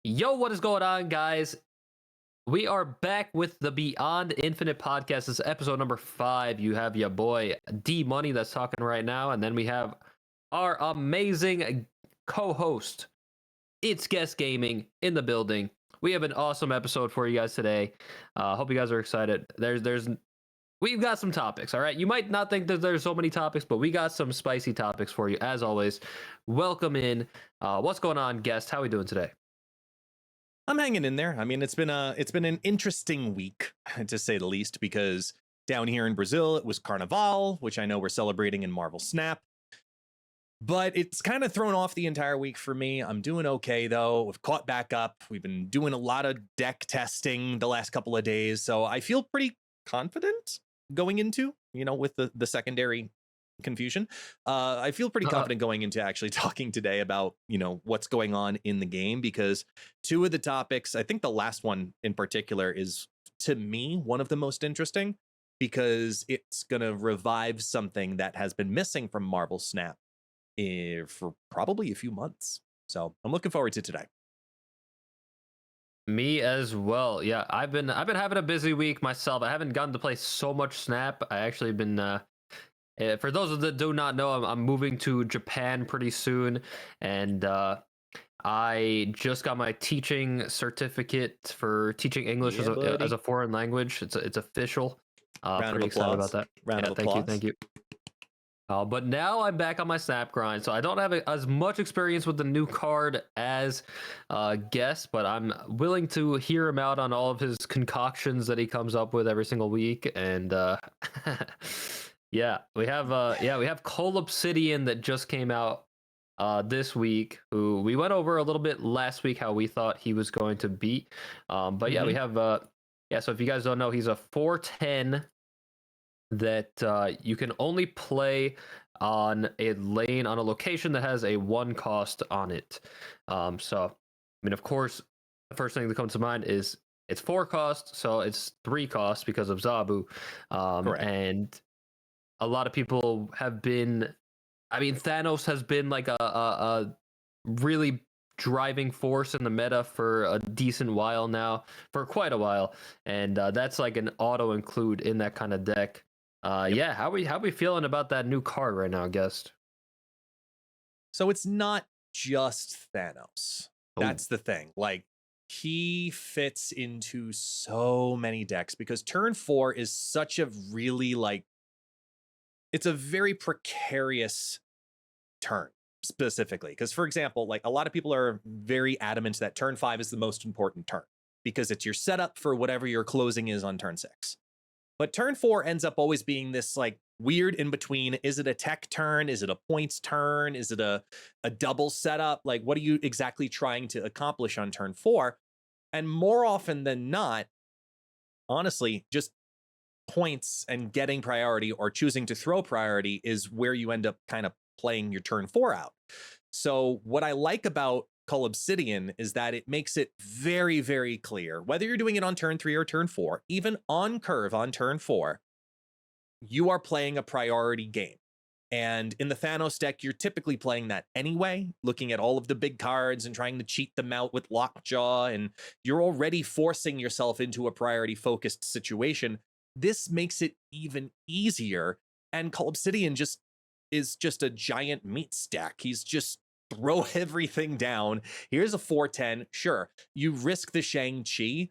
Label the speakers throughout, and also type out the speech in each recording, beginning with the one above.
Speaker 1: Yo, what is going on, guys? We are back with the Beyond Infinite podcast. This is episode number 5. You have your boy D Money that's talking right now, and then we have our amazing co-host, It's Guest Gaming, in the building. We have an awesome episode for you guys today. Hope you guys are excited. We've got some topics, all right? You might not think that there's so many topics, but we got some spicy topics for you, as always. Welcome in. What's going on, guest? How are we doing today?
Speaker 2: I'm hanging in there. I mean, it's been an interesting week, to say the least, because down here in Brazil, it was Carnival, which I know we're celebrating in Marvel Snap. But it's kind of thrown off the entire week for me. I'm doing okay, though. We've caught back up. We've been doing a lot of deck testing the last couple of days, so I feel pretty confident going into, with the secondary confusion. I feel pretty confident going into actually talking today about, what's going on in the game, because two of the topics, I think the last one in particular is, to me, one of the most interesting, because it's going to revive something that has been missing from Marvel Snap for probably a few months. So I'm looking forward to today.
Speaker 1: Me as well. Yeah, I've been having a busy week myself. I haven't gotten to play so much Snap. I actually been for those that do not know, I'm moving to Japan pretty soon, and I just got my teaching certificate for teaching English as a foreign language. It's official. Pretty excited about that.
Speaker 2: Round of applause.
Speaker 1: Thank you. But now I'm back on my Snap grind, so I don't have as much experience with the new card as Guest, but I'm willing to hear him out on all of his concoctions that he comes up with every single week, and yeah, we have Cull Obsidian that just came out this week, who we went over a little bit last week how we thought he was going to beat. But yeah, we have so if you guys don't know, he's a 4/10 that you can only play on a lane on a location that has a 1 cost on it. So I mean, of course, the first thing that comes to mind is it's 4 costs, so it's 3 costs because of Zabu. And a lot of people have been, I mean, Thanos has been like a really driving force in the meta for a decent while now, for quite a while, and that's like an auto include in that kind of deck. Yeah, how we feeling about that new card right now, guest?
Speaker 2: So it's not just Thanos. That's the thing. Like, he fits into so many decks because turn 4 is such a really it's a very precarious turn specifically. Because, for example, like a lot of people are very adamant that turn 5 is the most important turn because it's your setup for whatever your closing is on turn 6. But turn 4 ends up always being this like weird in between. Is it a tech turn? Is it a points turn? Is it a double setup? Like, what are you exactly trying to accomplish on turn 4? And more often than not, honestly, just points and getting priority or choosing to throw priority is where you end up kind of playing your turn 4 out. So what I like about Cull Obsidian is that it makes it very, very clear, whether you're doing it on turn 3 or turn 4, even on curve on turn 4, you are playing a priority game. And in the Thanos deck, you're typically playing that anyway, looking at all of the big cards and trying to cheat them out with Lockjaw, and you're already forcing yourself into a priority focused situation. This makes it even easier, and Cull Obsidian is just a giant meat stack. He's just throw everything down. Here's a 4/10. Sure, you risk the Shang-Chi,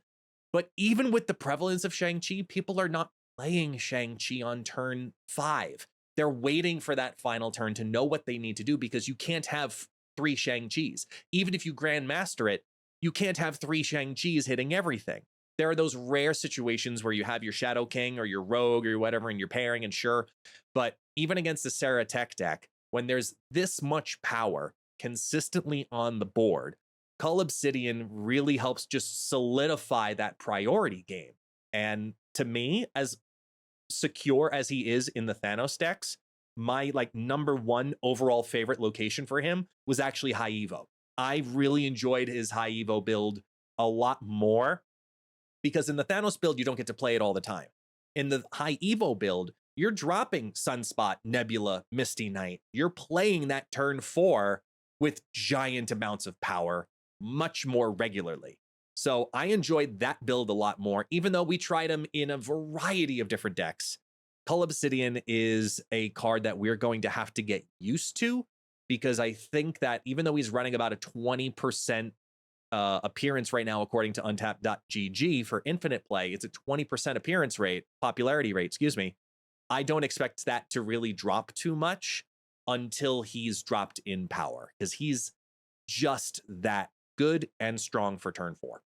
Speaker 2: but even with the prevalence of Shang-Chi, people are not playing Shang-Chi on turn 5. They're waiting for that final turn to know what they need to do, because you can't have 3 Shang-Chis. Even if you Grandmaster it, you can't have 3 Shang-Chis hitting everything. There are those rare situations where you have your Shadow King or your Rogue or whatever and you're pairing, and sure, but even against the Sarah Tech deck, when there's this much power consistently on the board, Cull Obsidian really helps just solidify that priority game. And to me, as secure as he is in the Thanos decks, my number 1 overall favorite location for him was actually High Evo. I really enjoyed his High Evo build a lot more, because in the Thanos build, you don't get to play it all the time. In the High Evo build, you're dropping Sunspot, Nebula, Misty Knight. You're playing that turn 4 with giant amounts of power. much more regularly. So I enjoyed that build a lot more, even though we tried him in a variety of different decks. Cull Obsidian is a card that we're going to have to get used to, because I think that even though he's running about a 20% appearance right now, according to untap.gg for infinite play, it's a 20% appearance rate, popularity rate, excuse me. I don't expect that to really drop too much until he's dropped in power, because he's just that good and strong for turn 4.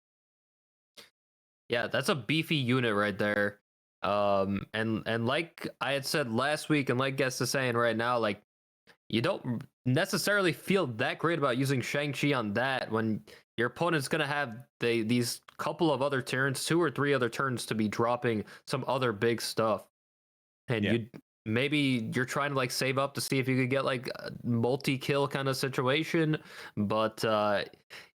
Speaker 1: Yeah, that's a beefy unit right there. And like I had said last week, and like Guest is saying right now, like, you don't necessarily feel that great about using Shang-Chi on that when your opponent's going to have these couple of other turns, 2 or 3 other turns, to be dropping some other big stuff. And maybe you're trying to like save up to see if you could get like a multi-kill kind of situation. But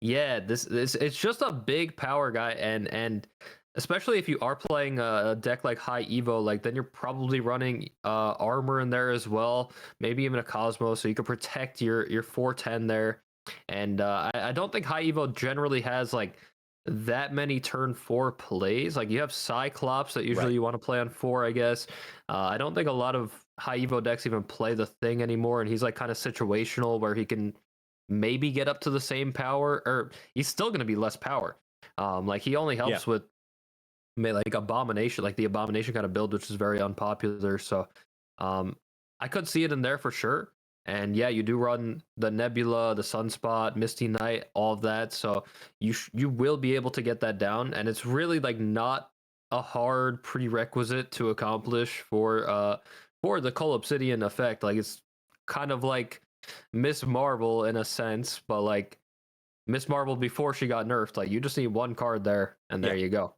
Speaker 1: yeah, this it's just a big power guy, and especially if you are playing a deck like High Evo, like then you're probably running armor in there as well, maybe even a Cosmo, so you can protect your 410 there. And I don't think High Evo generally has like that many turn 4 plays. Like you have Cyclops that usually you want to play on 4, I guess. I don't think a lot of High Evo decks even play the thing anymore, and he's like kind of situational where he can maybe get up to the same power, or he's still going to be less power. Like he only helps with like Abomination, like the Abomination kind of build, which is very unpopular. So I could see it in there for sure. And yeah, you do run the Nebula, the Sunspot, Misty Knight, all of that. So you will be able to get that down, and it's really like not a hard prerequisite to accomplish for the Cull Obsidian effect. Like it's kind of like Miss Marvel in a sense, but like Miss Marvel before she got nerfed. Like you just need one card there, and there you go.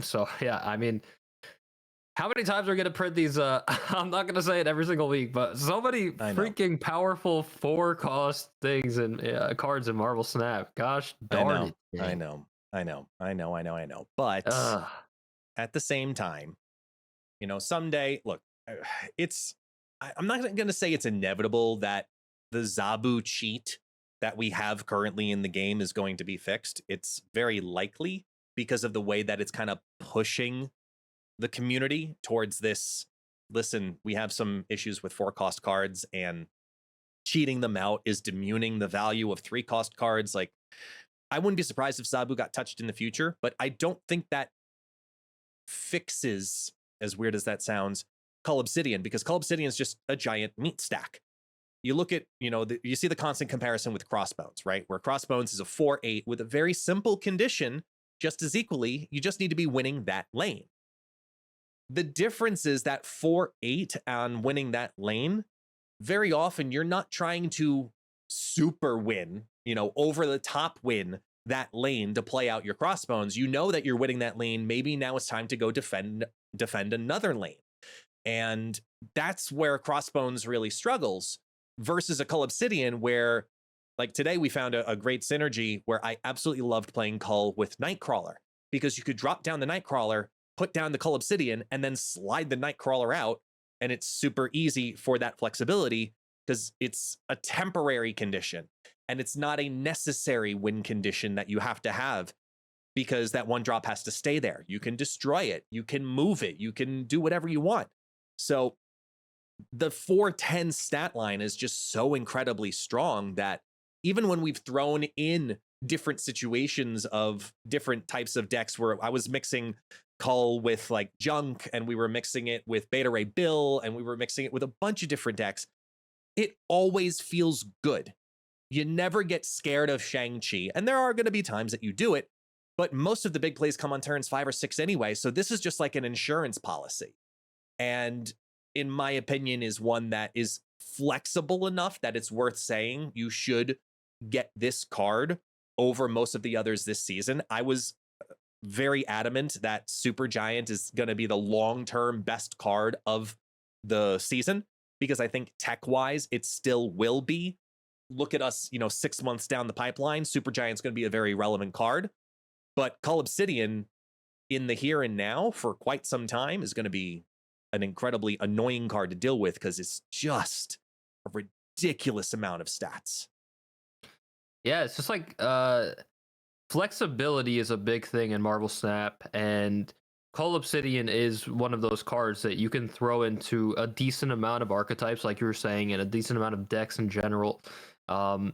Speaker 1: So yeah, I mean, how many times are we gonna print these? I'm not gonna say it every single week, but so many freaking powerful 4-cost things and cards in Marvel Snap. Gosh darn it!
Speaker 2: I know. But at the same time, someday, look, I'm not gonna say it's inevitable that the Zabu cheat that we have currently in the game is going to be fixed. It's very likely, because of the way that it's kind of pushing the community towards this. Listen, we have some issues with 4-cost cards, and cheating them out is demuning the value of 3-cost cards. Like, I wouldn't be surprised if Zabu got touched in the future, but I don't think that fixes, as weird as that sounds, Cull Obsidian, because Cull Obsidian is just a giant meat stack. You look at, you see the constant comparison with Crossbones, right? Where Crossbones is a 4/8 with a very simple condition. Just as equally, you just need to be winning that lane. The difference is that 4/8 on winning that lane, very often you're not trying to super win, over the top win that lane to play out your Crossbones. You know that you're winning that lane. Maybe now it's time to go defend another lane. And that's where Crossbones really struggles versus a Cull Obsidian, where like today we found a great synergy where I absolutely loved playing Cull with Nightcrawler, because you could drop down the Nightcrawler, put down the Cull Obsidian, and then slide the Nightcrawler out. And it's super easy for that flexibility because it's a temporary condition and it's not a necessary win condition that you have to have, because that 1 drop has to stay there. You can destroy it. You can move it. You can do whatever you want. So the 410 stat line is just so incredibly strong that even when we've thrown in different situations of different types of decks, where I was mixing Cull with like Junk, and we were mixing it with Beta Ray Bill, and we were mixing it with a bunch of different decks, it always feels good. You never get scared of Shang-Chi, and there are going to be times that you do it, but most of the big plays come on turns 5 or 6 anyway, so this is just like an insurance policy. And in my opinion, is one that is flexible enough that it's worth saying you should get this card over most of the others this season. I was very adamant that Supergiant is going to be the long-term best card of the season, because I think tech-wise, it still will be. Look at us, 6 months down the pipeline, Supergiant's going to be a very relevant card. But Cull Obsidian in the here and now for quite some time is going to be an incredibly annoying card to deal with, because it's just a ridiculous amount of stats.
Speaker 1: Yeah, it's just like flexibility is a big thing in Marvel Snap, and Cull Obsidian is one of those cards that you can throw into a decent amount of archetypes, like you were saying, and a decent amount of decks in general. Um,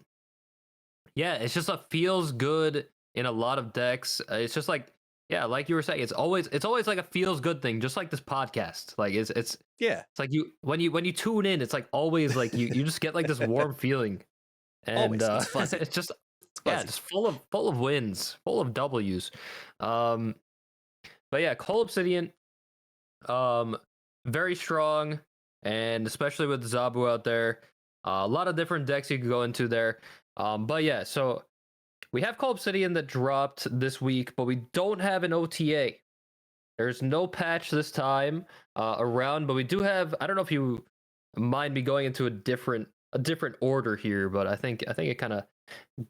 Speaker 1: yeah, it's just a feels good in a lot of decks. It's just like, yeah, like you were saying, it's always like a feels good thing, just like this podcast. Like it's like you when you tune in, it's like always like you just get like this warm feeling, and
Speaker 2: Always. It's fuzzy.
Speaker 1: it's just
Speaker 2: It's
Speaker 1: yeah,
Speaker 2: fuzzy.
Speaker 1: just full of wins, full of W's. Um, but yeah, Cull Obsidian, um, very strong, and especially with Zabu out there, a lot of different decks you could go into there. But yeah, so we have Cull Obsidian that dropped this week, but we don't have an OTA. There's no patch this time around, but we do have. I don't know if you mind me going into a different order here, but I think it kind of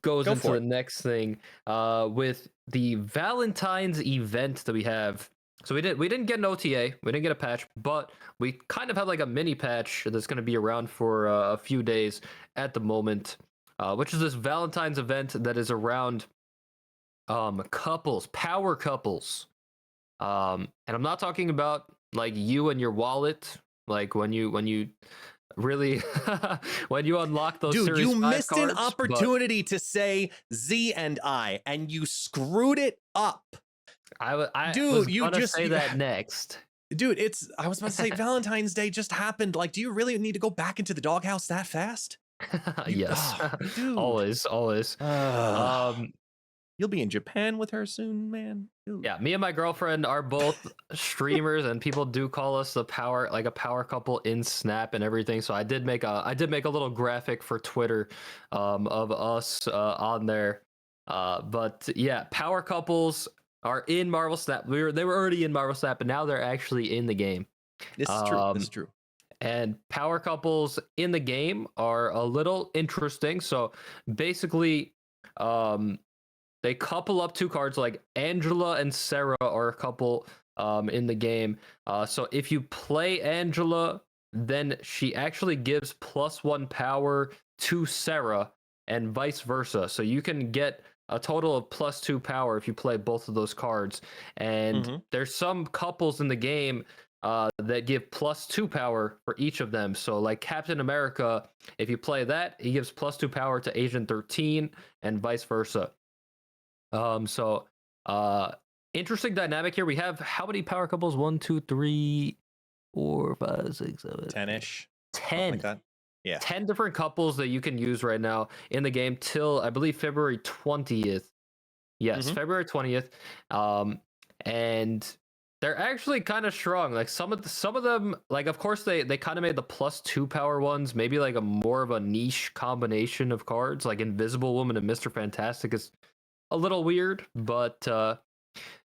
Speaker 1: goes into the next thing with the Valentine's event that we have. So we didn't get an OTA, we didn't get a patch, but we kind of have like a mini patch that's going to be around for a few days at the moment, which is this Valentine's event that is around couples, power couples. And I'm not talking about like you and your wallet, like when you really when you unlock those
Speaker 2: Dude,
Speaker 1: Series
Speaker 2: you
Speaker 1: 5
Speaker 2: missed
Speaker 1: cards,
Speaker 2: an opportunity to say Z and I, and you screwed it up.
Speaker 1: Dude, was you just say that next.
Speaker 2: Dude, I was about to say Valentine's Day just happened. Like, do you really need to go back into the doghouse that fast?
Speaker 1: Yes.
Speaker 2: Dude.
Speaker 1: Always.
Speaker 2: You'll be in Japan with her soon, man. Dude.
Speaker 1: Yeah, me and my girlfriend are both streamers, and people do call us a power couple in Snap and everything. So I did make a little graphic for Twitter of us on there. But yeah, power couples are in Marvel Snap. They were already in Marvel Snap, but now they're actually in the game.
Speaker 2: This is true. This is true.
Speaker 1: And power couples in the game are a little interesting. So basically, they couple up two cards. Like Angela and Sarah are a couple in the game. So if you play Angela, then she actually gives +1 power to Sarah, and vice versa. So you can get a total of +2 power if you play both of those cards. And there's some couples in the game that give +2 power for each of them. So like Captain America, if you play that, he gives +2 power to Agent 13, and vice versa. So interesting dynamic here. We have how many power couples? 1, 2, 3, 4, 5, 6, 7,
Speaker 2: 10-ish.
Speaker 1: 10.
Speaker 2: Like that. Yeah.
Speaker 1: 10 different couples that you can use right now in the game till I believe February 20th. Yes, February 20th. And they're actually kind of strong. Like some of them, like of course they kind of made the +2 power ones maybe like a more of a niche combination of cards. Like Invisible Woman and Mr. Fantastic is a little weird, but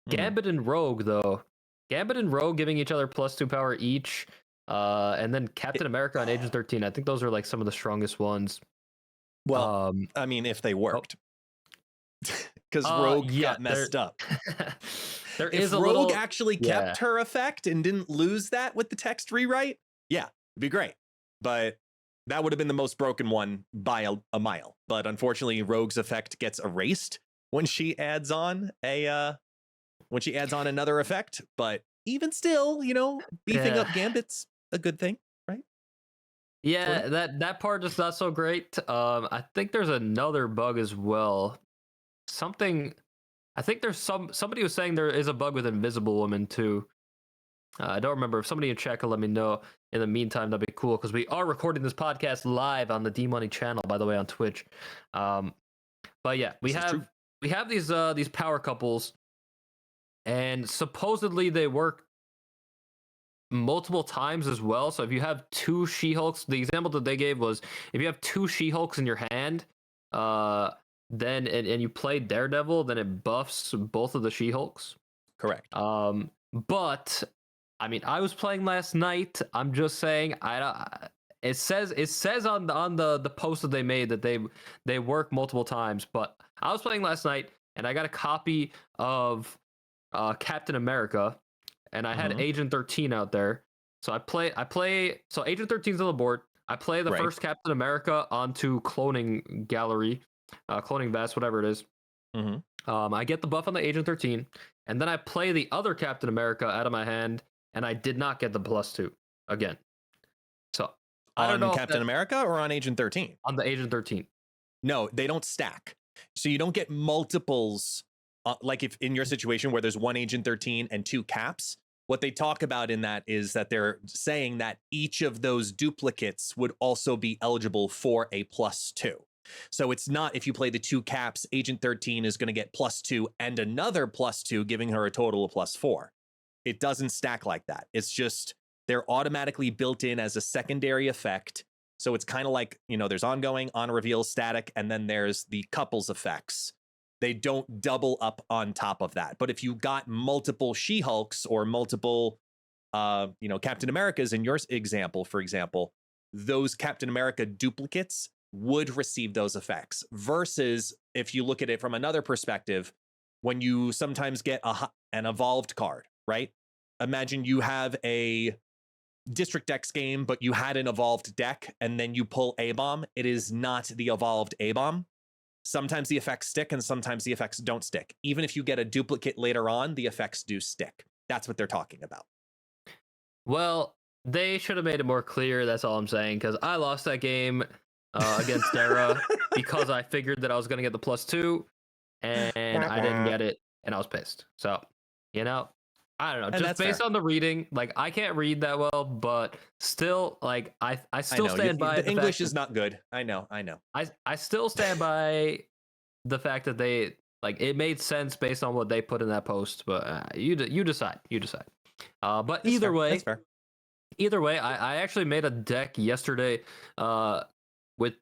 Speaker 1: Gambit and Rogue though. Gambit and Rogue giving each other +2 power each. And then Captain America and Agent 13. I think those are like some of the strongest ones.
Speaker 2: Well, I mean, if they worked, because Rogue got messed up. If Rogue actually kept her effect and didn't lose that with the text rewrite, yeah, it'd be great. But that would have been the most broken one by a mile. But unfortunately, Rogue's effect gets erased when she adds on another effect. But even still, beefing up Gambit's a good thing, right?
Speaker 1: Yeah, that part is not so great. I think there's another bug as well. I think there's somebody was saying there is a bug with Invisible Woman too. I don't remember. If somebody in chat could let me know in the meantime, that'd be cool, because we are recording this podcast live on the D-Money channel, by the way, on Twitch. But yeah, we have these power couples, and supposedly they work multiple times as well. So if you have 2 She-Hulks, the example that they gave was if you have 2 She-Hulks in your hand, then and you play Daredevil, then it buffs both of the She-Hulks.
Speaker 2: Correct.
Speaker 1: But I mean, I was playing last night. I'm just saying, it says on the post that they made that they work multiple times. But I was playing last night, and I got a copy of Captain America, and I had Agent 13 out there. So I play. So Agent 13's on the board. I play the first Captain America onto cloning gallery. cloning vest, whatever it is. I get the buff on the Agent 13, and then I play the other Captain America out of my hand, and I did not get the +2 again. So I don't know
Speaker 2: on Captain America or on Agent 13?
Speaker 1: On the Agent 13.
Speaker 2: No, they don't stack. So you don't get multiples. Like if in your situation where there's one Agent 13 and two caps, what they talk about in that is that they're saying that each of those duplicates would also be eligible for a +2. So it's not, if you play the two caps, Agent 13 is going to get +2 and another +2, giving her a total of +4. It doesn't stack like that. It's just they're automatically built in as a secondary effect. So it's kind of like, there's ongoing, on reveal, static, and then there's the couples effects. They don't double up on top of that. But if you got multiple She-Hulks or multiple, Captain Americas in your example, for example, those Captain America duplicates would receive those effects. Versus if you look at it from another perspective, when you sometimes get an evolved card, right? Imagine you have a District Dex game, but you had an evolved deck, and then you pull A-Bomb. It is not the evolved A-Bomb. Sometimes the effects stick, and sometimes the effects don't stick. Even if you get a duplicate later on, the effects do stick. That's what they're talking about.
Speaker 1: Well, they should have made it more clear. That's all I'm saying, because I lost that game against Dara because I figured that I was going to get the +2, and I didn't get it, and I was pissed. So, I don't know.
Speaker 2: And
Speaker 1: just based
Speaker 2: fair.
Speaker 1: on the reading, like I can't read that well, but still, like I still stand by
Speaker 2: the English is not good. I know.
Speaker 1: I still stand by the fact that they it made sense based on what they put in that post. But you decide. But either way, I actually made a deck yesterday, with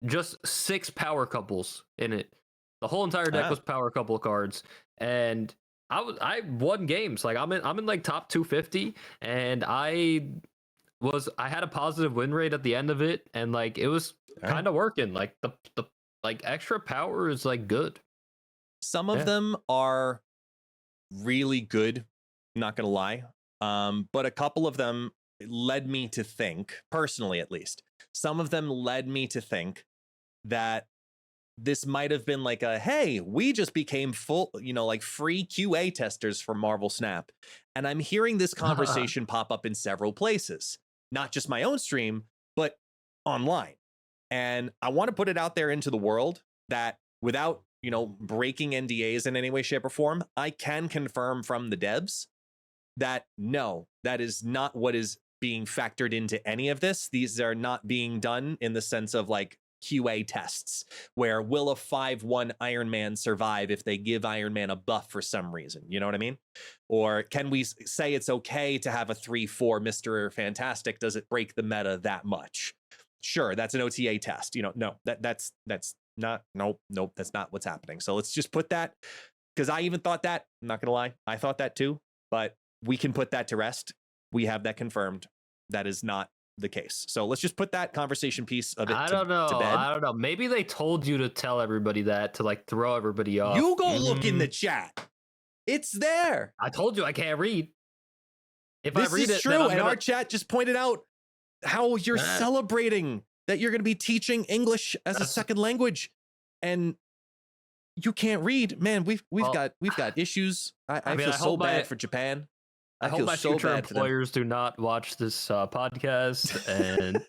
Speaker 1: just 6 power couples in it. The whole entire deck was power couple cards, and I won games. Like I'm in like top 250, and I had a positive win rate at the end of it, and like it was kind of working. Like the extra power is like good.
Speaker 2: Some of them are really good, not gonna lie. But a couple of them led me to think, personally at least, some of them led me to think that this might have been like hey, we just became full, free QA testers for Marvel Snap. And I'm hearing this conversation pop up in several places, not just my own stream, but online. And I want to put it out there into the world that without, breaking NDAs in any way, shape, or form, I can confirm from the devs that no, that is not what is being factored into any of this. These are not being done in the sense of like QA tests, where will a 5/1 Iron Man survive if they give Iron Man a buff for some reason? You know what I mean? Or can we say it's okay to have a 3/4 Mr. Fantastic? Does it break the meta that much? Sure, that's an OTA test. No, that's not, nope, that's not what's happening. So let's just put that, because I even thought that, I'm not gonna lie, I thought that too, but we can put that to rest. We have that confirmed. That is not the case. So let's just put that conversation piece of it to bed.
Speaker 1: I don't know. Maybe they told you to tell everybody that to like throw everybody off.
Speaker 2: You go look in the chat. It's there.
Speaker 1: I told you I can't read. If
Speaker 2: this
Speaker 1: I read
Speaker 2: is
Speaker 1: it,
Speaker 2: true. And our chat just pointed out how you're celebrating that you're going to be teaching English as a second language, and you can't read. Man, we've got issues. I feel so bad for Japan.
Speaker 1: I hope my future employers do not watch this podcast. And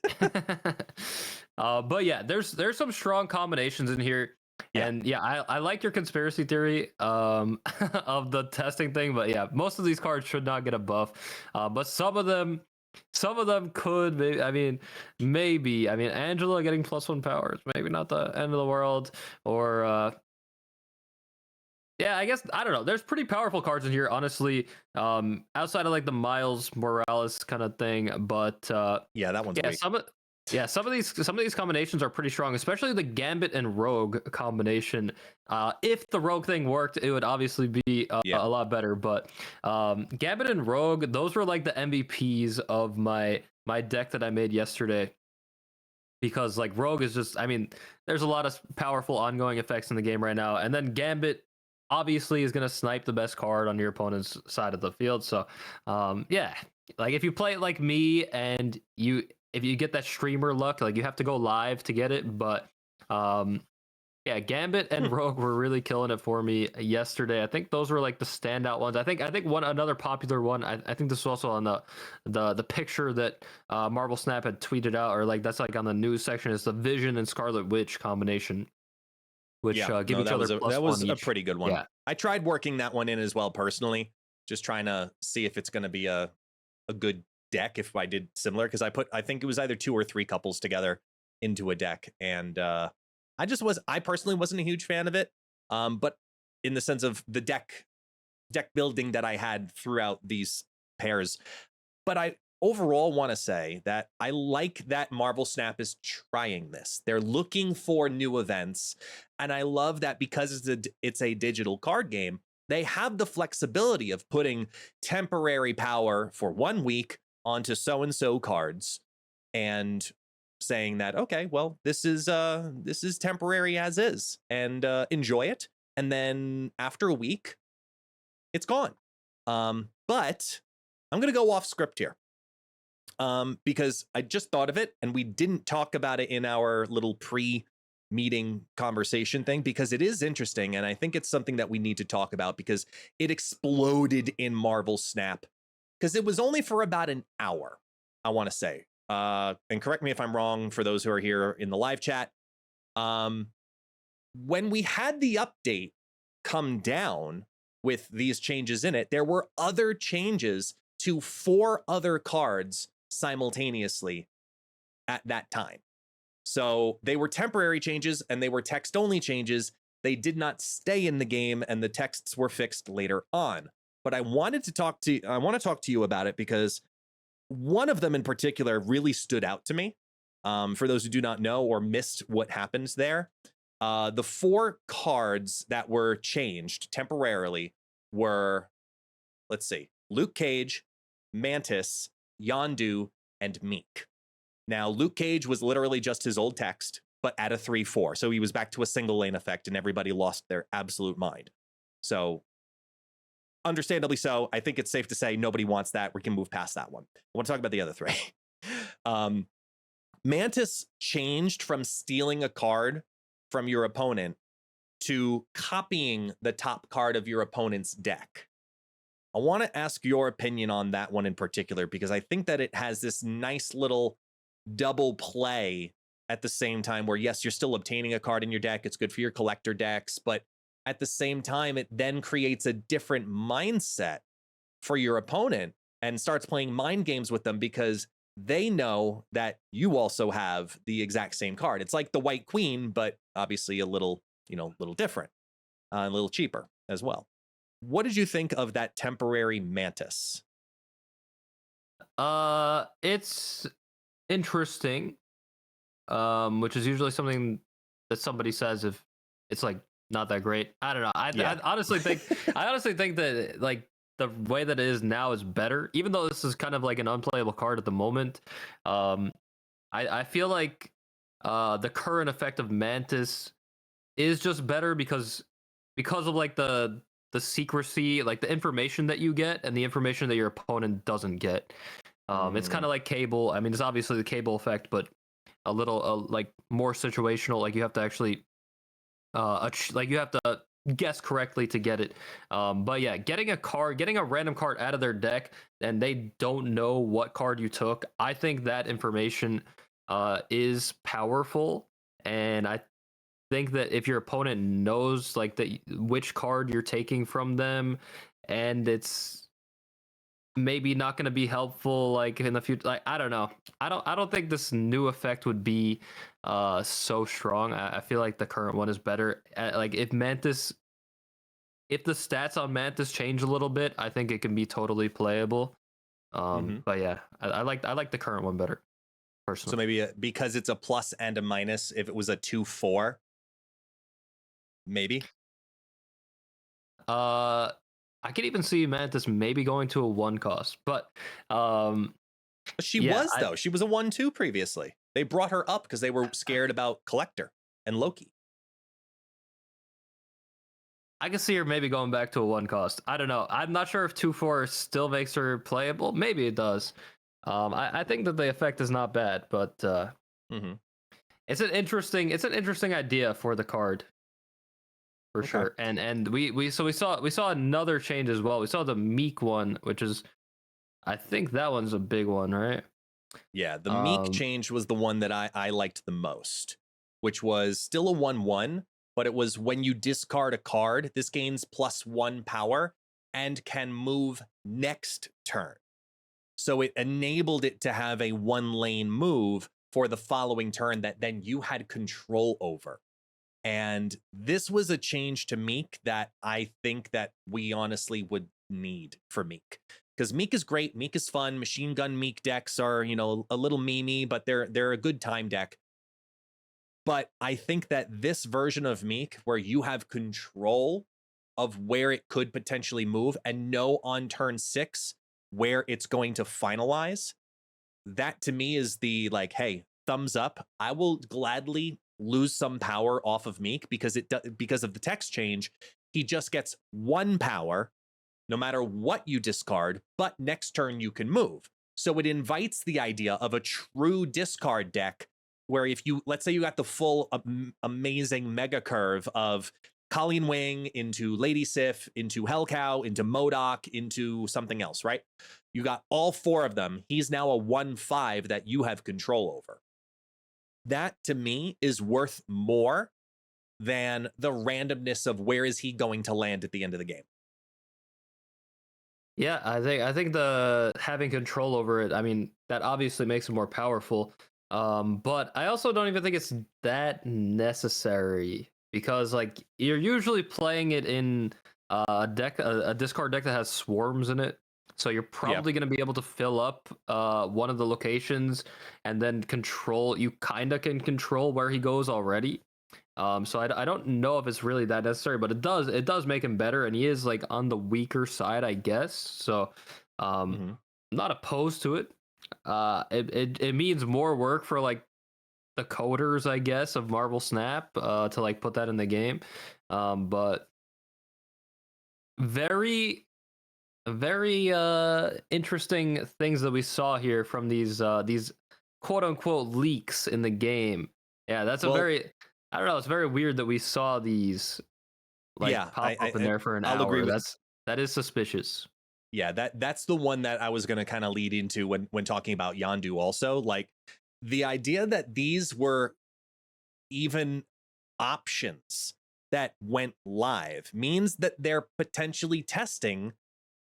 Speaker 1: but yeah, there's some strong combinations in here. Yeah. And yeah, I like your conspiracy theory of the testing thing, but yeah, most of these cards should not get a buff. But some of them could. Maybe. Angela getting +1 powers, maybe not the end of the world. Or yeah, I guess, I don't know. There's pretty powerful cards in here, honestly. Outside of like the Miles Morales kind of thing, but
Speaker 2: yeah, that one's weak.
Speaker 1: Some of these combinations are pretty strong, especially the Gambit and Rogue combination. If the Rogue thing worked, it would obviously be a lot better. But Gambit and Rogue, those were like the MVPs of my deck that I made yesterday. Because like Rogue is just, there's a lot of powerful ongoing effects in the game right now, and then Gambit obviously is going to snipe the best card on your opponent's side of the field. So yeah, like if you play it like me and if you get that streamer luck, like you have to go live to get it, but Yeah, Gambit and Rogue were really killing it for me yesterday. I think those were like the standout ones. I think another popular one. I think this was also on the picture that Marvel Snap had tweeted out, or like that's like on the news section. Is the Vision and Scarlet Witch combination, which give each other
Speaker 2: that was
Speaker 1: +1
Speaker 2: a
Speaker 1: each.
Speaker 2: pretty good one.
Speaker 1: Yeah.
Speaker 2: I tried working that one in as well personally, just trying to see if it's going to be a good deck if I did similar, because I think it was either 2 or 3 couples together into a deck, and I personally wasn't a huge fan of it, but in the sense of the deck building that I had throughout these pairs. But I overall want to say that I like that Marvel Snap is trying this. They're looking for new events, and I love that because it's a digital card game, they have the flexibility of putting temporary power for 1 week onto so-and-so cards and saying that, okay, well, this is temporary as is, and enjoy it. And then after a week, it's gone. But I'm going to go off script here. Because I just thought of it and we didn't talk about it in our little pre-meeting conversation thing, because it is interesting. And I think it's something that we need to talk about because it exploded in Marvel Snap, because it was only for about an hour, I want to say. And correct me if I'm wrong for those who are here in the live chat. When we had the update come down with these changes in it, there were other changes to 4 other cards simultaneously at that time. So they were temporary changes and they were text only changes. They did not stay in the game, and the texts were fixed later on. But I want to talk to you about it because one of them in particular really stood out to me. For those who do not know or missed what happens there, the 4 cards that were changed temporarily were, let's see, Luke Cage, Mantis, Yondu, and Miek. Now, Luke Cage was literally just his old text, but at a 3/4. So he was back to a single lane effect, and everybody lost their absolute mind. So understandably so, I think it's safe to say nobody wants that. We can move past that one. I want to talk about the other 3. Mantis changed from stealing a card from your opponent to copying the top card of your opponent's deck. I want to ask your opinion on that one in particular, because I think that it has this nice little double play at the same time where, yes, you're still obtaining a card in your deck. It's good for your collector decks, but at the same time, it then creates a different mindset for your opponent and starts playing mind games with them because they know that you also have the exact same card. It's like the White Queen, but obviously a little different, a little cheaper as well. What did you think of that temporary Mantis?
Speaker 1: It's interesting, which is usually something that somebody says if it's like not that great. I don't know. I honestly think that like the way that it is now is better, even though this is kind of like an unplayable card at the moment. I feel like the current effect of Mantis is just better because of like the secrecy, like the information that you get and the information that your opponent doesn't get. It's kind of like Cable. I mean, it's obviously the Cable effect, but a little like more situational. Like you have to actually you have to guess correctly to get it. But yeah, getting a random card out of their deck and they don't know what card you took, I think that information is powerful, and I think that if your opponent knows like which card you're taking from them, and it's maybe not going to be helpful like in the future, like I don't know, I don't think this new effect would be so strong. I feel like the current one is better. Like if the stats on Mantis change a little bit, I think it can be totally playable. But yeah, I like the current one better personally.
Speaker 2: So maybe because it's a plus and a minus, if it was a 2/4, maybe.
Speaker 1: I could even see Mantis maybe going to a 1 cost, but
Speaker 2: she was a 1/2 previously. They brought her up because they were scared about Collector and Loki.
Speaker 1: I can see her maybe going back to a 1 cost. I don't know. I'm not sure if 2/4 still makes her playable. Maybe it does. I think that the effect is not bad, but it's an interesting idea for the card. for
Speaker 2: Okay.
Speaker 1: sure. And we saw another change as well. We saw the Miek one, which is, I think that one's a big one, right?
Speaker 2: Yeah, the Miek change was the one that I liked the most, which was still a 1/1, but it was when you discard a card, this gains +1 power and can move next turn. So it enabled it to have a 1-lane move for the following turn that then you had control over. And this was a change to Miek that I think that we honestly would need for Miek. Because Miek is great, Miek is fun. Machine gun Miek decks are, a little memey, but they're a good time deck. But I think that this version of Miek, where you have control of where it could potentially move and know on turn 6 where it's going to finalize, that to me is the like, hey, thumbs up. I will gladly lose some power off of Miek because of the text change. He just gets 1 power no matter what you discard, but next turn you can move. So it invites the idea of a true discard deck where if you, let's say you got the full amazing mega curve of Colleen Wing into Lady Sif, into Hellcow, into MODOK, into something else, right? You got all 4 of them. He's now a 1/5 that you have control over. That to me is worth more than the randomness of where is he going to land at the end of the game.
Speaker 1: Yeah, I think the having control over it, I mean, that obviously makes it more powerful. But I also don't even think it's that necessary because like you're usually playing it in a deck, a discard deck that has swarms in it. So you're probably going to be able to fill up one of the locations and then control. You kind of can control where he goes already. So I don't know if it's really that necessary, but it does make him better, and he is like on the weaker side, I guess. So I'm not opposed to it. It means more work for like the coders, I guess, of Marvel Snap to like put that in the game. But very interesting things that we saw here from these quote unquote leaks in the game. Yeah, that's I don't know, it's very weird that we saw these like pop up in there for an
Speaker 2: I'll
Speaker 1: hour.
Speaker 2: agree with
Speaker 1: that is suspicious.
Speaker 2: Yeah, that's the one that I was going to kind of lead into when talking about Yondu also. Like the idea that these were even options that went live means that they're potentially testing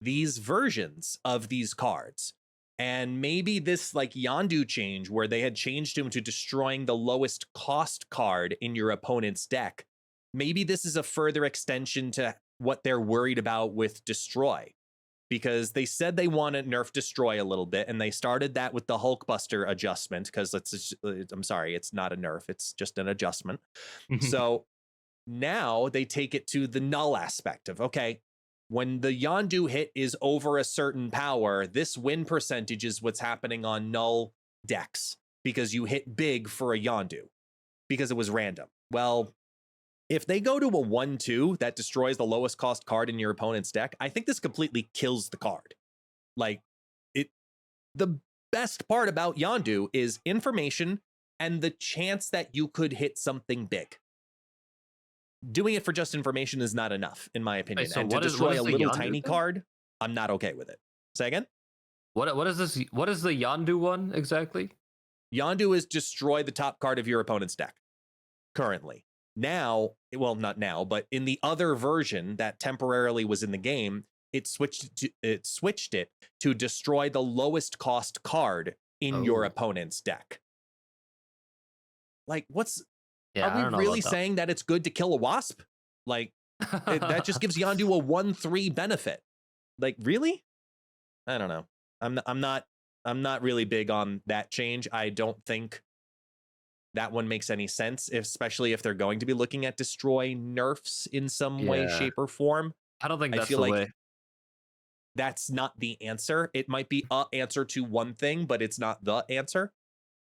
Speaker 2: these versions of these cards. And maybe this like Yondu change where they had changed him to destroying the lowest cost card in your opponent's deck. Maybe this is a further extension to what they're worried about with Destroy. Because they said they want to nerf Destroy a little bit, and they started that with the Hulkbuster adjustment, because I'm sorry, it's not a nerf, it's just an adjustment. So now they take it to the null aspect of, okay, when the Yondu hit is over a certain power, this win percentage is what's happening on null decks, because you hit big for a Yondu, because it was random. Well, if they go to a 1/2 that destroys the lowest cost card in your opponent's deck, I think this completely kills the card. Like, the best part about Yondu is information and the chance that you could hit something big. Doing it for just information is not enough, in my opinion.
Speaker 1: Wait, so
Speaker 2: and to destroy a little tiny card, I'm not okay with it. Say again?
Speaker 1: What is this? What is the Yondu one exactly?
Speaker 2: Yondu is destroy the top card of your opponent's deck currently. Now, well, not now, but in the other version that temporarily was in the game, it switched it to destroy the lowest cost card in your opponent's deck. Like, are we really saying that it's good to kill a wasp? Like, that just gives Yondu a 1/3 benefit. Like, really? I don't know. I'm not really big on that change. I don't think that one makes any sense, especially if they're going to be looking at Destroy nerfs in some way, shape, or form.
Speaker 1: I don't think that's the way.
Speaker 2: That's not the answer. It might be a answer to one thing, but it's not the answer.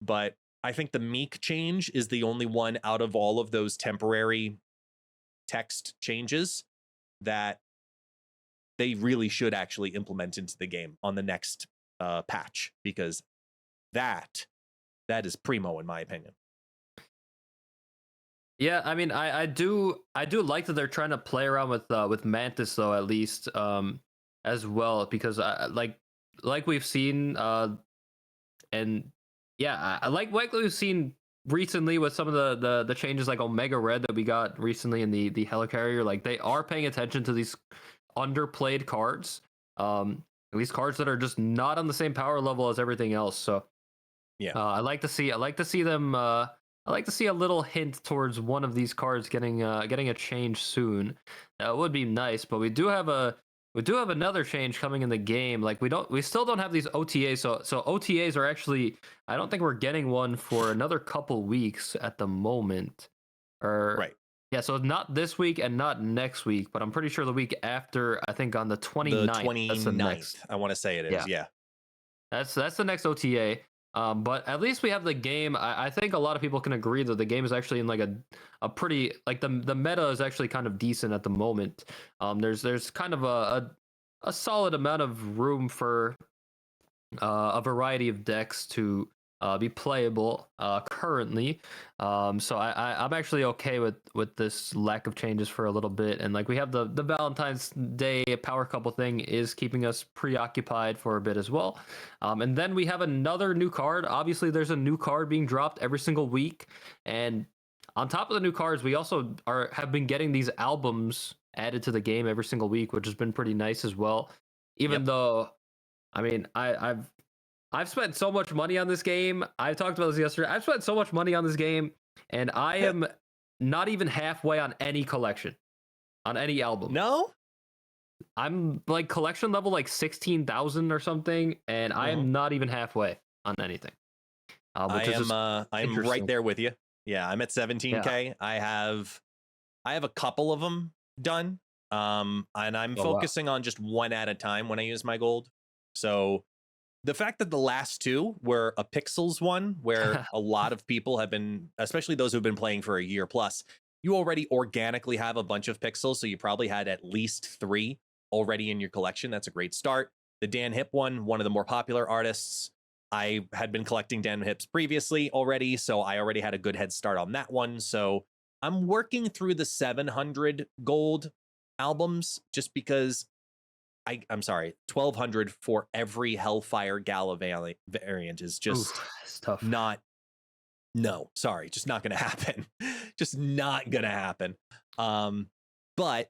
Speaker 2: But I think the Miek change is the only one out of all of those temporary text changes that they really should actually implement into the game on the next patch, because that is primo in my opinion.
Speaker 1: Yeah, I mean, I do like that they're trying to play around with Mantis though, at least as well, because like we've seen and yeah, I like we've seen recently with some of the changes like Omega Red that we got recently in the Helicarrier. Like they are paying attention to these underplayed cards, these cards that are just not on the same power level as everything else. So
Speaker 2: Yeah.
Speaker 1: I like to see them. I like to see a little hint towards one of these cards getting a change soon. That would be nice, but we do have another change coming in the game. Like we still don't have these OTAs. So OTAs are actually, I don't think we're getting one for another couple weeks at the moment. Or
Speaker 2: Right.
Speaker 1: yeah, so not this week and not next week, but I'm pretty sure the week after. I think on the 29th.
Speaker 2: The
Speaker 1: That's the
Speaker 2: 29th,
Speaker 1: next.
Speaker 2: I want to say it is. Yeah.
Speaker 1: That's the next OTA. But at least we have the game. I think a lot of people can agree that the game is actually in like a pretty, like the meta is actually kind of decent at the moment. There's kind of a solid amount of room for a variety of decks to be playable currently. So I'm actually okay with this lack of changes for a little bit. And like we have the Valentine's Day power couple thing is keeping us preoccupied for a bit as well. And then we have another new card. Obviously, there's a new card being dropped every single week. And on top of the new cards, we also have been getting these albums added to the game every single week, which has been pretty nice as well. Even though, I mean, I've spent so much money on this game. I talked about this yesterday. I've spent so much money on this game, and I am not even halfway on any collection, on any album.
Speaker 2: No?
Speaker 1: I'm like collection level like 16,000 or something, and I am not even halfway on anything.
Speaker 2: I'm right there with you. Yeah, I'm at 17K.
Speaker 1: Yeah.
Speaker 2: I have a couple of them done. And I'm focusing on just one at a time when I use my gold. So the fact that the last two were a pixels one, where a lot of people have been, especially those who've been playing for a year plus, you already organically have a bunch of pixels. So you probably had at least 3 already in your collection. That's a great start. The Dan Hip one of the more popular artists. I had been collecting Dan Hips previously already, so I already had a good head start on that one. So I'm working through the 700 gold albums just because I'm sorry, 1,200 for every Hellfire Gala variant is just
Speaker 1: tough.
Speaker 2: Just not going to happen. Just not going to happen. But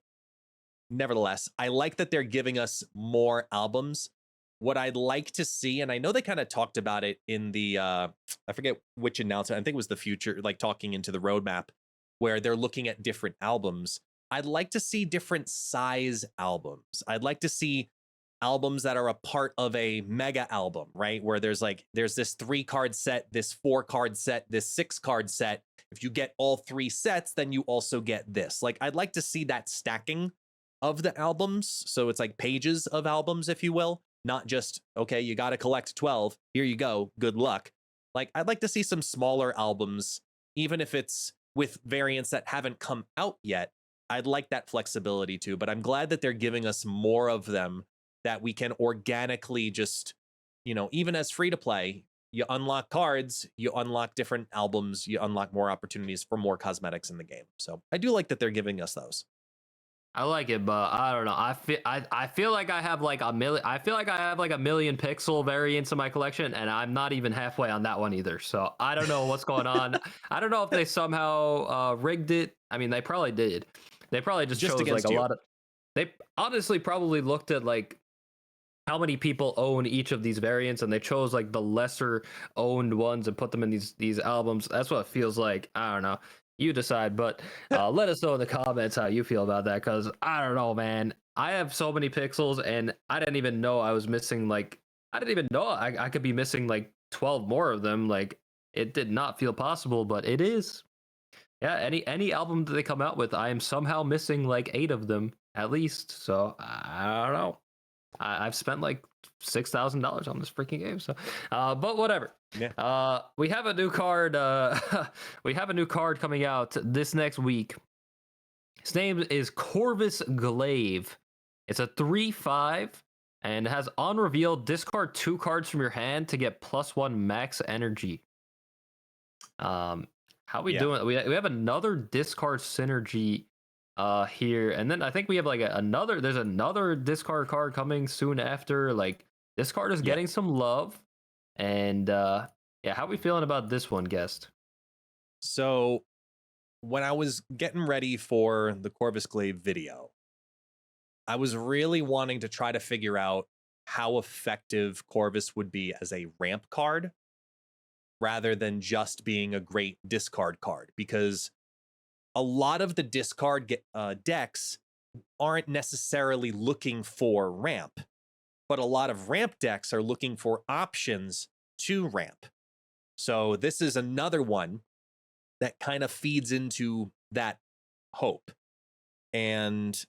Speaker 2: nevertheless, I like that they're giving us more albums. What I'd like to see, and I know they kind of talked about it in the, I forget which announcement, I think it was the future, like talking into the roadmap, where they're looking at different albums. I'd like to see different size albums. I'd like to see albums that are a part of a mega album, right? Where there's this 3-card set, this 4-card set, this 6-card set. If you get all 3 sets, then you also get this. Like, I'd like to see that stacking of the albums. So it's like pages of albums, if you will, not just, okay, you got to collect 12. Here you go. Good luck. Like, I'd like to see some smaller albums, even if it's with variants that haven't come out yet. I'd like that flexibility too, but I'm glad that they're giving us more of them that we can organically just, even as free to play, you unlock cards, you unlock different albums, you unlock more opportunities for more cosmetics in the game. So I do like that they're giving us those.
Speaker 1: I like it, but I don't know. I feel like I have like a million. I feel like I have like a million pixel variants in my collection, and I'm not even halfway on that one either. So I don't know what's going on. I don't know if they somehow rigged it. I mean, they probably did. They probably just chose like a lot of. They honestly probably looked at like how many people own each of these variants, and they chose like the lesser owned ones and put them in these albums. That's what it feels like. I don't know. You decide, but let us know in the comments how you feel about that, because I don't know, man. I have so many pixels, and I didn't even know I was missing, like, I didn't even know I could be missing, like, 12 more of them. Like, it did not feel possible, but it is. Yeah, any album that they come out with, I am somehow missing, like, 8 of them, at least. So, I don't know. I've spent, like, $6,000 on this freaking game, so but whatever.
Speaker 2: Yeah.
Speaker 1: We have a new card. We have a new card coming out this next week. His name is Corvus Glaive. It's a 3/5 and has on reveal discard 2 cards from your hand to get +1 max energy. how we
Speaker 2: Yeah.
Speaker 1: doing? We have another discard synergy here, and then I think we have like another. There's another discard card coming soon after. Like this card is
Speaker 2: Yeah.
Speaker 1: getting some love, and yeah, how we feeling about this one, guest?
Speaker 2: So when I was getting ready for the Corvus Glaive video, I was really wanting to try to figure out how effective Corvus would be as a ramp card rather than just being a great discard card, because a lot of the decks aren't necessarily looking for ramp, but a lot of ramp decks are looking for options to ramp. So this is another one that kind of feeds into that hope. And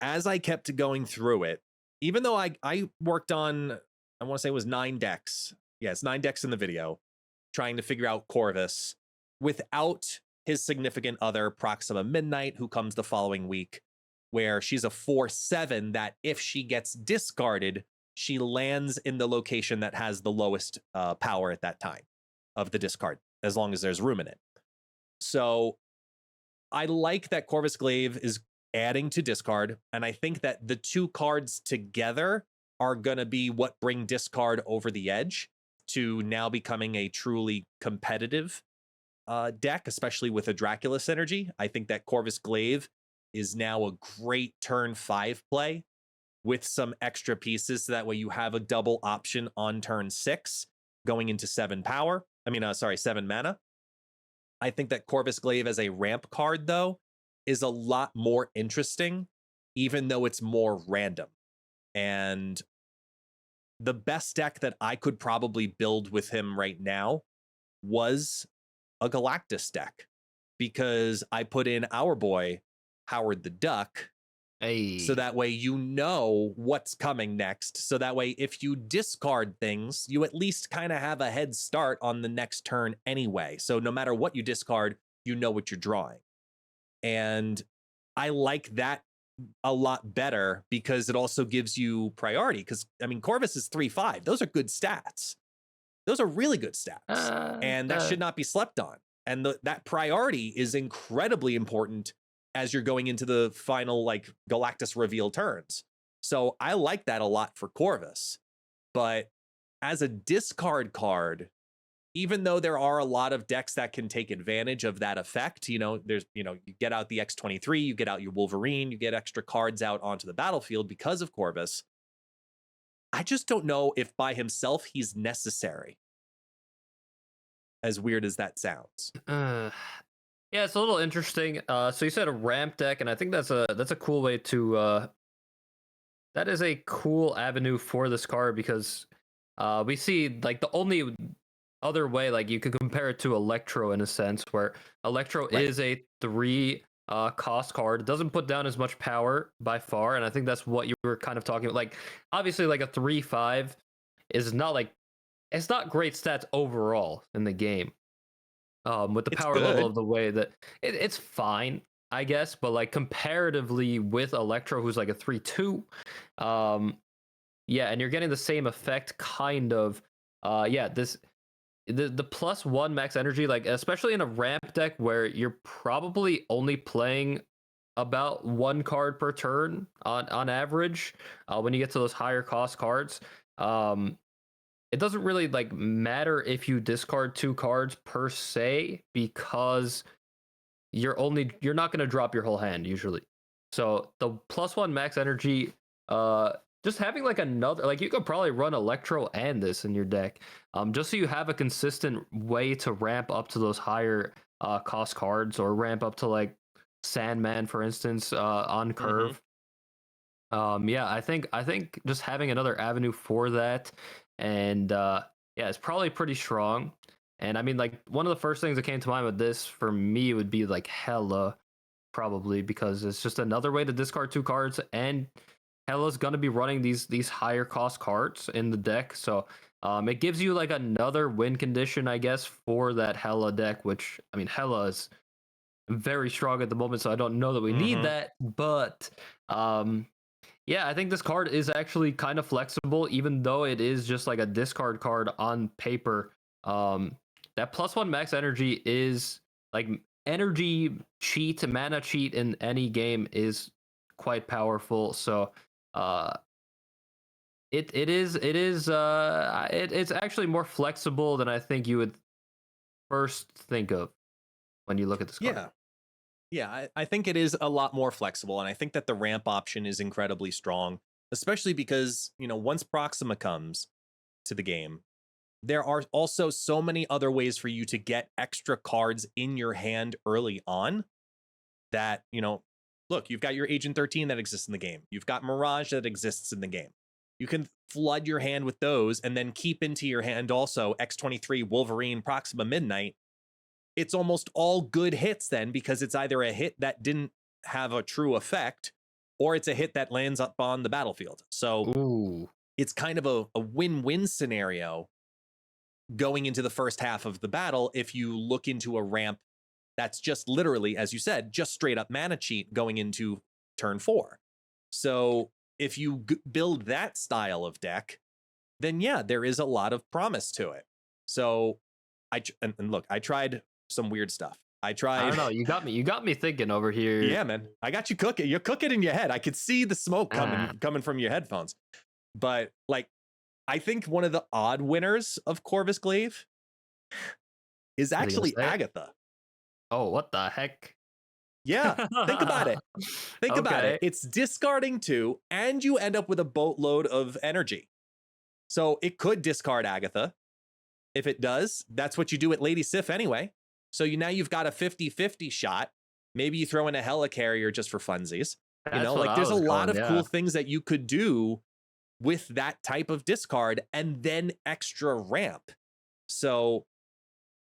Speaker 2: as I kept going through it, even though I worked on, I want to say it was 9 decks. Yeah, it's 9 decks in the video, trying to figure out Corvus without his significant other, Proxima Midnight, who comes the following week, where she's a 4/7 that if she gets discarded, she lands in the location that has the lowest power at that time of the discard, as long as there's room in it. So I like that Corvus Glaive is adding to discard, and I think that the 2 cards together are going to be what bring discard over the edge to now becoming a truly competitive deck, especially with a Dracula synergy. I think that Corvus Glaive is now a great turn 5 play with some extra pieces, so that way you have a double option on turn 6 going into 7 power. 7 mana. I think that Corvus Glaive as a ramp card, though, is a lot more interesting, even though it's more random. And the best deck that I could probably build with him right now was a Galactus deck, because I put in our boy, Howard the Duck, so that way you know what's coming next. So that way, if you discard things, you at least kind of have a head start on the next turn anyway. So no matter what you discard, you know what you're drawing. And I like that a lot better, because it also gives you priority. Because, Corvus is 3/5. Those are good stats. Those are really good stats. And that should not be slept on. And that priority is incredibly important as you're going into the final Galactus reveal turns. So I like that a lot for Corvus. But as a discard card, even though there are a lot of decks that can take advantage of that effect, you get out the X-23, you get out your Wolverine, you get extra cards out onto the battlefield because of Corvus. I just don't know if by himself he's necessary. As weird as that sounds.
Speaker 1: Yeah, it's a little interesting. So you said a ramp deck, and I think that's a cool way to. That is a cool avenue for this card, because we see the only other way you could compare it to Electro in a sense, where Electro is a 3 cost card. It doesn't put down as much power by far, and I think that's what you were kind of talking about. Obviously, a 3/5 is not it's not great stats overall in the game. With the power level of the way that it's fine, I guess, but comparatively with Electro, who's a 3/2, yeah, and you're getting the same effect kind of. The +1 max energy, especially in a ramp deck where you're probably only playing about 1 card per turn on average, when you get to those higher cost cards. It doesn't really matter if you discard 2 cards per se, because you're not going to drop your whole hand usually. So the +1 max energy, just having another, you could probably run Electro and this in your deck, just so you have a consistent way to ramp up to those higher cost cards, or ramp up to Sandman, for instance, on curve. Yeah, I think just having another avenue for that, and yeah, it's probably pretty strong. And one of the first things that came to mind with this for me would be Hela, probably, because it's just another way to discard 2 cards, and Hela's gonna be running these higher cost cards in the deck, so it gives you another win condition, I guess, for that Hela deck, which Hela is very strong at the moment, so I don't know that we need that, but yeah, I think this card is actually kind of flexible, even though it is just a discard card on paper. that +1 max energy is like energy cheat, mana cheat in any game is quite powerful. So it's actually more flexible than I think you would first think of when you look at this card.
Speaker 2: Yeah, I think it is a lot more flexible, and I think that the ramp option is incredibly strong, especially because, once Proxima comes to the game, there are also so many other ways for you to get extra cards in your hand early on that, look, you've got your Agent 13 that exists in the game. You've got Mirage that exists in the game. You can flood your hand with those and then keep into your hand also X-23, Wolverine, Proxima Midnight. It's almost all good hits then, because it's either a hit that didn't have a true effect or it's a hit that lands up on the battlefield. So it's kind of a win-win scenario going into the first half of the battle if you look into a ramp that's just literally, as you said, just straight up mana cheat going into turn 4. So if you build that style of deck, then yeah, there is a lot of promise to it. So and look, I tried some weird stuff. I don't
Speaker 1: know. You got me thinking over here.
Speaker 2: Yeah, man. I got you cooking. You're cooking in your head. I could see the smoke coming from your headphones. But I think one of the odd winners of Corvus Glaive is actually Agatha.
Speaker 1: Oh, what the heck?
Speaker 2: Yeah, think about it. Think about it. It's discarding 2, and you end up with a boatload of energy. So it could discard Agatha. If it does, that's what you do at Lady Sif anyway. So now you've got a 50-50 shot. Maybe you throw in a helicarrier just for funsies. There's a lot of cool things that you could do with that type of discard and then extra ramp. So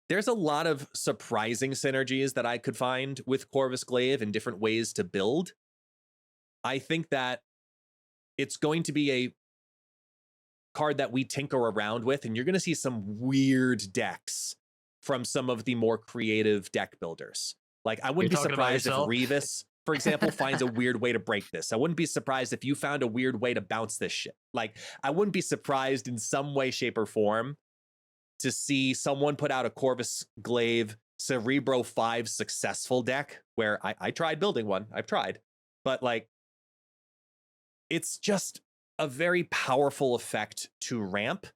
Speaker 2: there's a lot of surprising synergies that I could find with Corvus Glaive and different ways to build. I think that it's going to be a card that we tinker around with, and you're going to see some weird decks from some of the more creative deck builders. I wouldn't be surprised if Revis, for example, finds a weird way to break this. I wouldn't be surprised if you found a weird way to bounce this shit. I wouldn't be surprised in some way, shape, or form to see someone put out a Corvus Glaive Cerebro 5 successful deck, where I tried building one. I've tried. But it's just a very powerful effect to ramp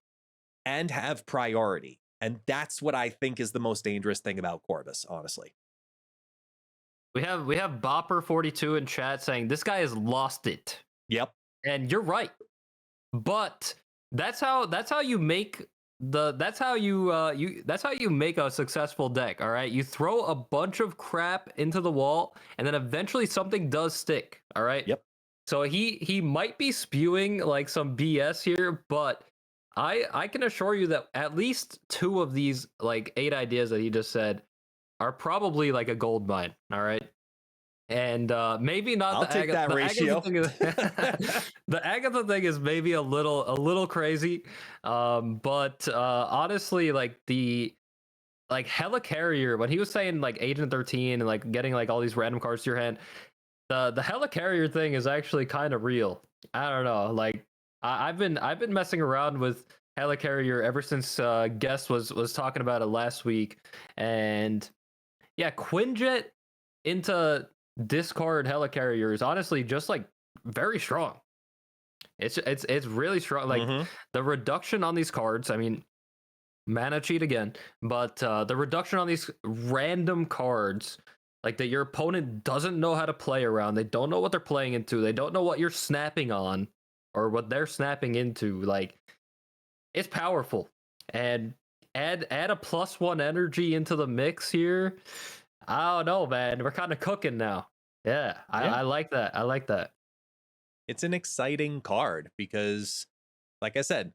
Speaker 2: and have priority. And that's what I think is the most dangerous thing about Corvus, honestly.
Speaker 1: We have Bopper42 in chat saying this guy has lost it.
Speaker 2: Yep.
Speaker 1: And you're right. But that's how you make that's how you make a successful deck, all right? You throw a bunch of crap into the wall and then eventually something does stick, all right?
Speaker 2: Yep.
Speaker 1: So he might be spewing some BS here, but I can assure you that at least 2 of these 8 ideas that he just said are probably a gold mine. All right. And maybe not.
Speaker 2: I'll take that ratio.
Speaker 1: The Agatha thing is maybe a little crazy. But honestly, the Helicarrier, when he was saying Agent 13 and getting all these random cards to your hand, the Helicarrier thing is actually kind of real. I don't know. I've been messing around with Helicarrier ever since Guest was talking about it last week, and yeah, Quinjet into discard Helicarrier is honestly just very strong. It's really strong. The reduction on these cards. I mean, mana cheat again, but the reduction on these random cards. That your opponent doesn't know how to play around. They don't know what they're playing into. They don't know what you're snapping on or what they're snapping into. It's powerful. And add a +1 energy into the mix here. I don't know, man. We're kind of cooking now. Yeah, I like that. I like that.
Speaker 2: It's an exciting card because, like I said,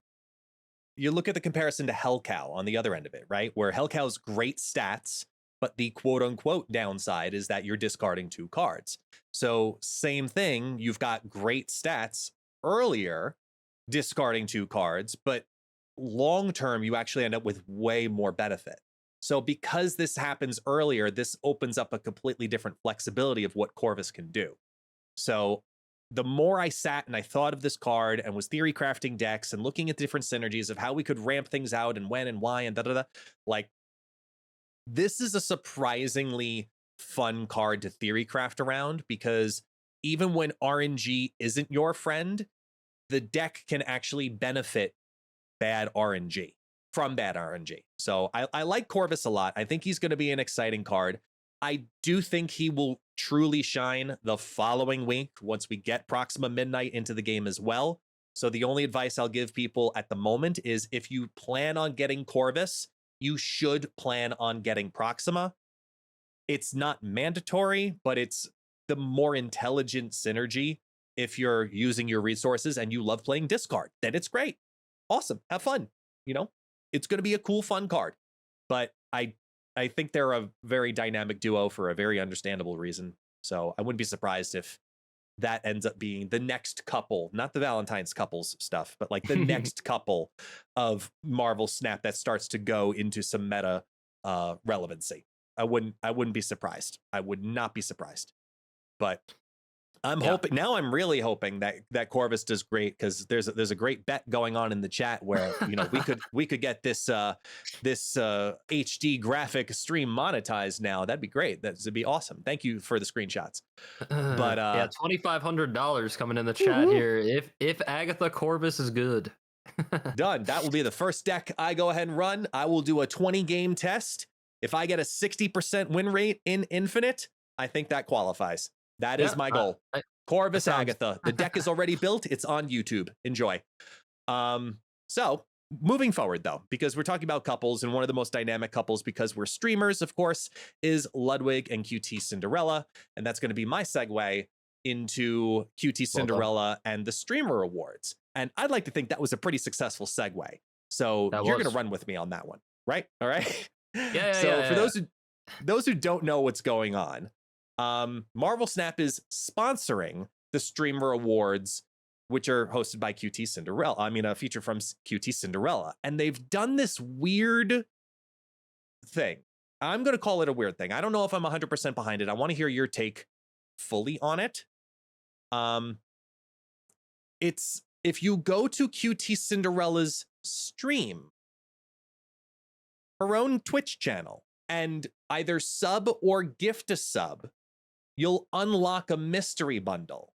Speaker 2: you look at the comparison to Hellcow on the other end of it, right? Where Hellcow's great stats, but the quote-unquote downside is that you're discarding 2 cards. So same thing, you've got great stats earlier, discarding 2 cards, but long-term, you actually end up with way more benefit. So because this happens earlier, this opens up a completely different flexibility of what Corvus can do. So the more I sat and I thought of this card and was theory crafting decks and looking at different synergies of how we could ramp things out and when and why and da-da-da, this is a surprisingly fun card to theory craft around, because even when RNG isn't your friend, the deck can actually benefit bad RNG from bad RNG. So I like Corvus a lot. I think he's going to be an exciting card. I do think he will truly shine the following week once we get Proxima Midnight into the game as well. So the only advice I'll give people at the moment is, if you plan on getting Corvus, you should plan on getting Proxima. It's not mandatory, but it's the more intelligent synergy. If you're using your resources and you love playing discard, then it's great. Awesome. Have fun. You know, it's going to be a cool, fun card. But I think they're a very dynamic duo for a very understandable reason. So I wouldn't be surprised if that ends up being the next couple, not the Valentine's couples stuff, but like the next couple of Marvel Snap that starts to go into some meta relevancy. I wouldn't be surprised. I would not be surprised. But I'm hoping now. I'm really hoping that Corvus does great, because there's a great bet going on in the chat where, you know, we could get this HD graphic stream monetized now. That'd be great. That'd be awesome. Thank you for the screenshots. But
Speaker 1: yeah, $2,500 coming in the chat here. If Agatha Corvus is good.
Speaker 2: Done. That will be the first deck I go ahead and run. I will do a 20 game test. If I get a 60% win rate in Infinite, I think that qualifies. That is my goal. Corvus Agatha. The deck is already built. It's on YouTube. Enjoy. So moving forward, though, because we're talking about couples, and one of the most dynamic couples, because we're streamers, of course, is Ludwig and QT Cinderella. And that's going to be my segue into QT Cinderella and the Streamer Awards. And I'd like to think that was a pretty successful segue. So you're going to run with me on that one, right? All right. For those who don't know what's going on, Marvel Snap is sponsoring the Streamer Awards, which are hosted by QT Cinderella. I mean, a feature from QT Cinderella. And they've done this weird thing. I'm going to call it a weird thing. I don't know if I'm 100% behind it. I want to hear your take fully on it. It's, if you go to QT Cinderella's stream, her own Twitch channel, and either sub or gift a sub, you'll unlock a mystery bundle,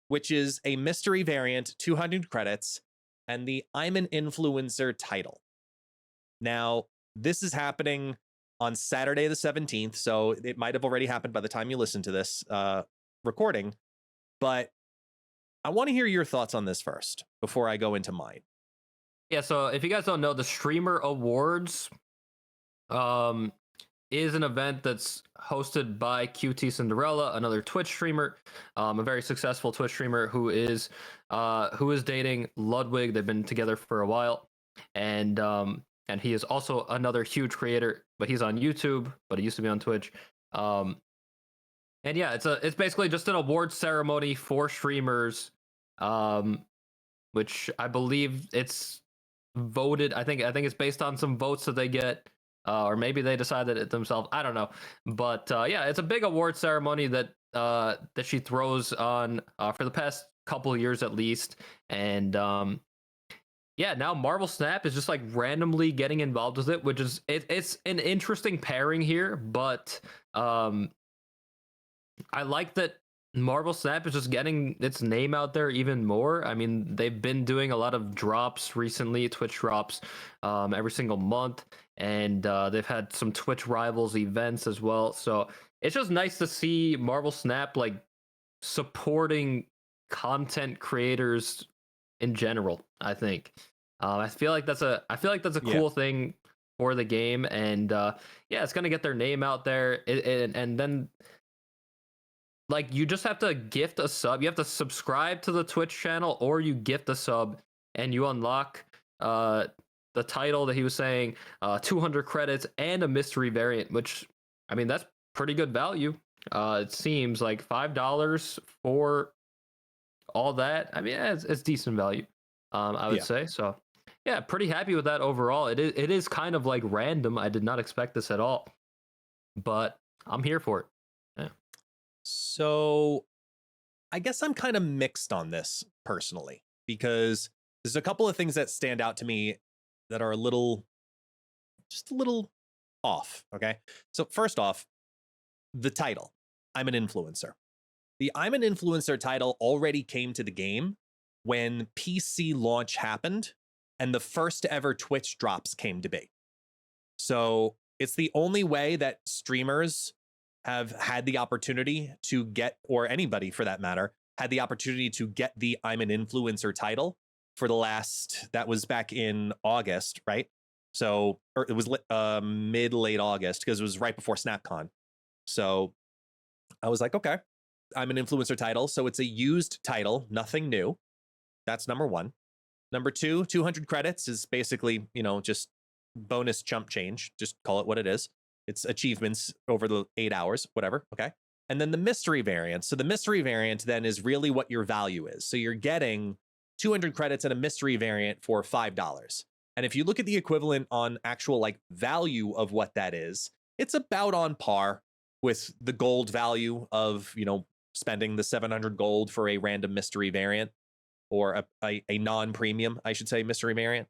Speaker 2: which is a mystery variant, 200 credits, and the I'm an Influencer title. Now, this is happening on Saturday the 17th, so it might have already happened by the time you listen to this recording, but I want to hear your thoughts on this first before I go into mine.
Speaker 1: Yeah, so if you guys don't know, the Streamer Awards is an event that's hosted by QT Cinderella, another Twitch streamer, a very successful Twitch streamer who is dating Ludwig. They've been together for a while, and he is also another huge creator, but he's on YouTube, but he used to be on Twitch. And yeah, it's basically just an award ceremony for streamers, which I believe it's voted. I think it's based on some votes that they get. Or maybe they decided it themselves. I don't know. But yeah, it's a big award ceremony that she throws on for the past couple of years at least. And yeah, now Marvel Snap is just like randomly getting involved with it, which is it's an interesting pairing here. But I like that Marvel Snap is just getting its name out there even more. I mean, they've been doing a lot of drops recently, Twitch drops every single month. And they've had some Twitch Rivals events as well. So it's just nice to see Marvel Snap like supporting content creators in general. I think I feel like that's a cool thing for the game, and yeah, it's gonna get their name out there. And then like you just have to gift a sub. You have to subscribe to the Twitch channel, or you gift a sub, and you unlock the title that he was saying, 200 credits and a mystery variant, which, I mean, that's pretty good value. It seems like $5 for all that. I mean, it's decent value, I would say. So yeah, pretty happy with that overall. It is kind of like random. I did not expect this at all, but I'm here for it. Yeah.
Speaker 2: So I guess I'm kind of mixed on this personally, because there's a couple of things that stand out to me that are just a little off. Okay. So first off, the title, I'm an influencer. The I'm an influencer title already came to the game when PC launch happened and the first ever Twitch drops came to be. So it's the only way that streamers have had the opportunity to get, or anybody for that matter, had the opportunity to get the I'm an influencer title for the last, that was back in August, right? So or it was late August because it was right before SnapCon. So I was like, okay, I'm an influencer title. So it's a used title, nothing new. That's number one. Number two, 200 credits is basically, just bonus chump change. Just call it what it is. It's achievements over the 8 hours, whatever. Okay. And then the mystery variant. So the mystery variant then is really what your value is. So you're getting 200 credits and a mystery variant for $5. And if you look at the equivalent on actual like value of what that is, it's about on par with the gold value of, spending the 700 gold for a random mystery variant or a non-premium, I should say, mystery variant.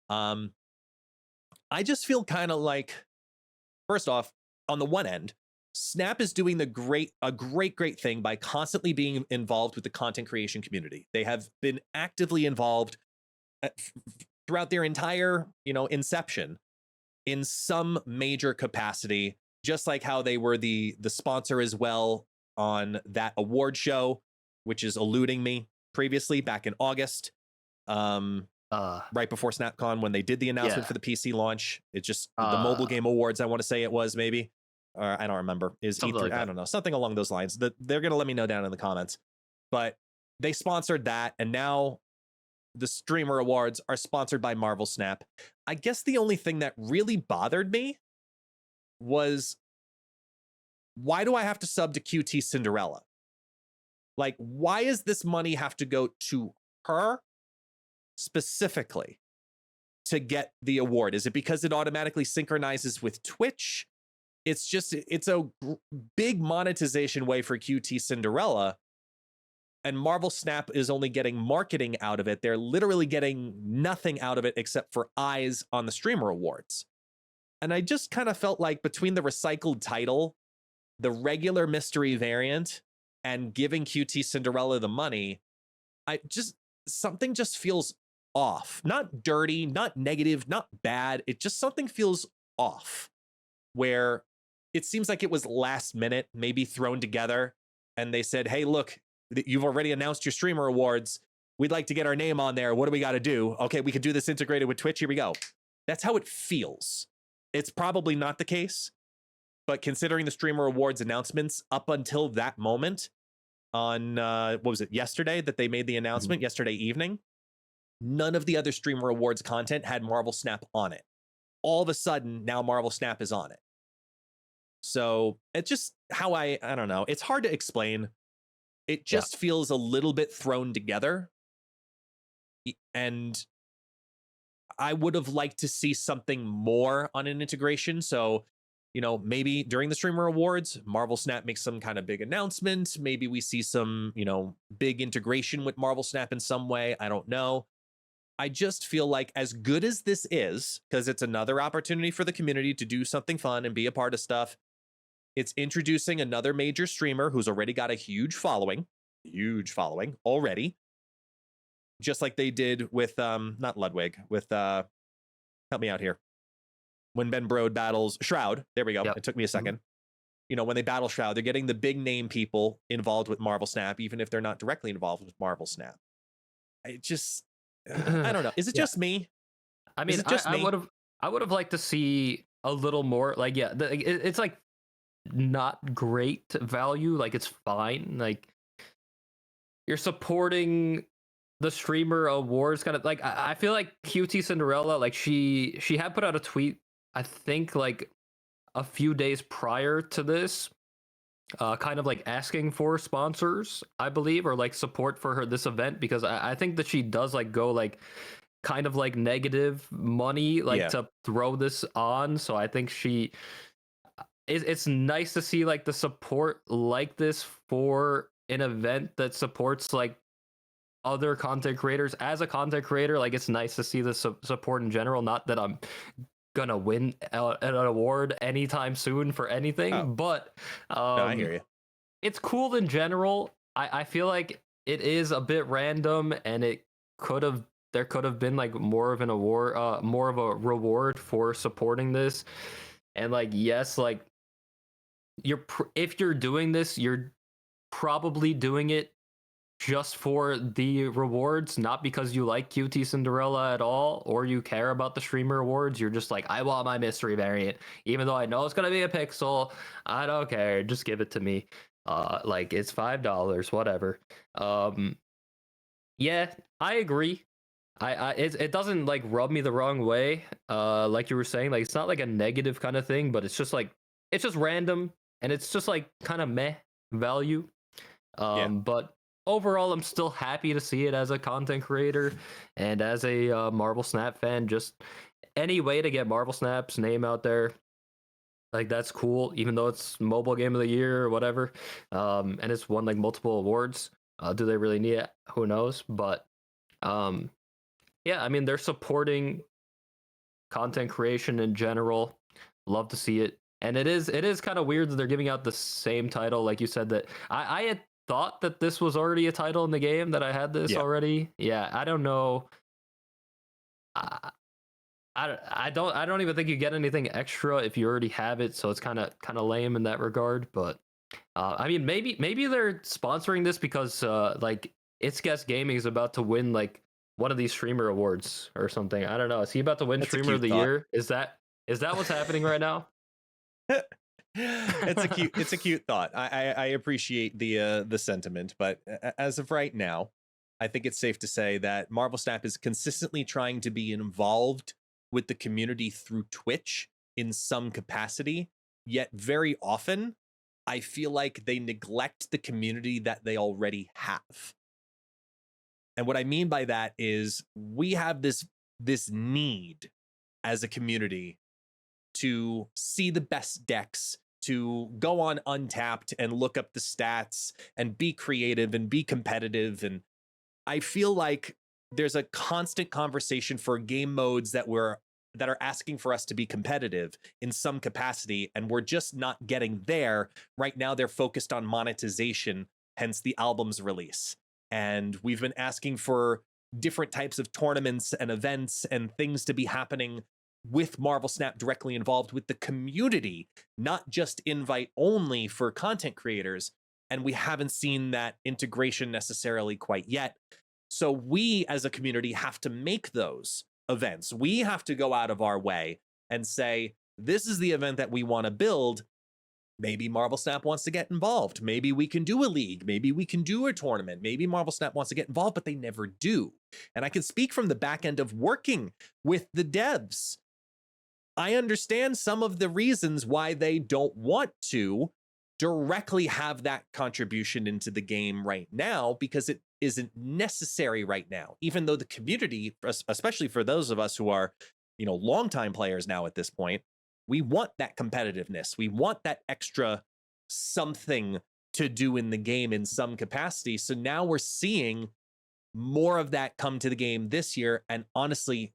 Speaker 2: I just feel kind of like, first off, on the one end, Snap is doing a great thing by constantly being involved with the content creation community. They have been actively involved throughout their entire, inception in some major capacity, just like how they were the sponsor as well on that award show, which is eluding me previously back in August. Right before SnapCon when they did the announcement for the PC launch. It's just the mobile game awards, I want to say it was maybe. Or I don't remember. Is E3, like I don't know, something along those lines. They're going to let me know down in the comments. But they sponsored that, and now the streamer awards are sponsored by Marvel Snap. I guess the only thing that really bothered me was, why do I have to sub to QT Cinderella? Like, why does this money have to go to her specifically to get the award? Is it because it automatically synchronizes with Twitch? It's a big monetization way for QT Cinderella, and Marvel Snap is only getting marketing out of it. They're literally getting nothing out of it except for eyes on the streamer awards. And I just kind of felt like between the recycled title, the regular mystery variant, and giving QT Cinderella the money, something just feels off. Not dirty, not negative, not bad. It just, something feels off, where it seems like it was last minute, maybe thrown together, and they said, hey, look, you've already announced your streamer awards. We'd like to get our name on there. What do we got to do? Okay, we could do this integrated with Twitch. Here we go. That's how it feels. It's probably not the case, but considering the streamer awards announcements up until that moment on, what was it, yesterday that they made the announcement, yesterday evening, none of the other streamer awards content had Marvel Snap on it. All of a sudden, now Marvel Snap is on it. So it's just how I don't know. It's hard to explain. It just feels a little bit thrown together. And I would have liked to see something more on an integration. So, maybe during the streamer awards, Marvel Snap makes some kind of big announcement. Maybe we see some, big integration with Marvel Snap in some way. I don't know. I just feel like, as good as this is, because it's another opportunity for the community to do something fun and be a part of stuff, it's introducing another major streamer who's already got a huge following already. Just like they did with, not Ludwig, with, help me out here. When Ben Brode battles Shroud, there we go. Yep. It took me a second. When they battle Shroud, they're getting the big name people involved with Marvel Snap, even if they're not directly involved with Marvel Snap. I don't know. Is it just me?
Speaker 1: I mean, I would have liked to see a little more. Like, it's like not great value. Like, it's fine. Like, you're supporting the streamer awards, kind of like, I feel like QT Cinderella, like she had put out a tweet, I think like a few days prior to this, kind of like asking for sponsors, I believe, or like support for this event, because I think that she does like go like kind of like negative money, like to throw this on. So I think it's nice to see like the support like this for an event that supports like other content creators. As a content creator, like, it's nice to see the support in general. Not that I'm gonna win an award anytime soon for anything, but
Speaker 2: no, I hear you.
Speaker 1: it's cool in general. I feel like it is a bit random, and there could have been like more of an award, more of a reward for supporting this. And like, yes, like if you're doing this, you're probably doing it just for the rewards, not because you like QT Cinderella at all, or you care about the streamer awards. You're just like, I want my mystery variant, even though I know it's gonna be a pixel. I don't care, just give it to me. Like, it's $5, whatever. Yeah, I agree. It doesn't like rub me the wrong way. Like you were saying, like it's not like a negative kind of thing, but it's just like it's just random, and it's just like kind of meh value. But overall, I'm still happy to see it as a content creator and as a Marvel Snap fan. Just any way to get Marvel Snap's name out there, like that's cool. Even though it's mobile game of the year or whatever, and it's won like multiple awards. Do they really need it? Who knows? But yeah, I mean they're supporting content creation in general. Love to see it. And it is kind of weird that they're giving out the same title, like you said. That I had thought that this was already a title in the game, that I had this already. Yeah, I don't know. I don't even think you get anything extra if you already have it, so it's kind of lame in that regard. But I mean, maybe they're sponsoring this because like ItsGuestGaming is about to win like one of these streamer awards or something. I don't know. Is he about to win streamer of the year? Is that what's happening right now?
Speaker 2: It's a cute thought. I appreciate the sentiment, but as of right now, I think it's safe to say that Marvel Snap is consistently trying to be involved with the community through Twitch in some capacity, yet very often I feel like they neglect the community that they already have. And what I mean by that is we have this need as a community to see the best decks, to go on Untapped and look up the stats and be creative and be competitive. And I feel like there's a constant conversation for game modes that are asking for us to be competitive in some capacity, and we're just not getting there. Right now, they're focused on monetization, hence the album's release. And we've been asking for different types of tournaments and events and things to be happening with Marvel Snap directly involved with the community, not just invite only for content creators. And we haven't seen that integration necessarily quite yet. So we as a community have to make those events. We have to go out of our way and say, this is the event that we want to build. Maybe Marvel Snap wants to get involved. Maybe we can do a league. Maybe we can do a tournament. Maybe Marvel Snap wants to get involved, but they never do. And I can speak from the back end of working with the devs. I understand some of the reasons why they don't want to directly have that contribution into the game right now, because it isn't necessary right now, even though the community, especially for those of us who are, longtime players now at this point, we want that competitiveness. We want that extra something to do in the game in some capacity. So now we're seeing more of that come to the game this year. And honestly,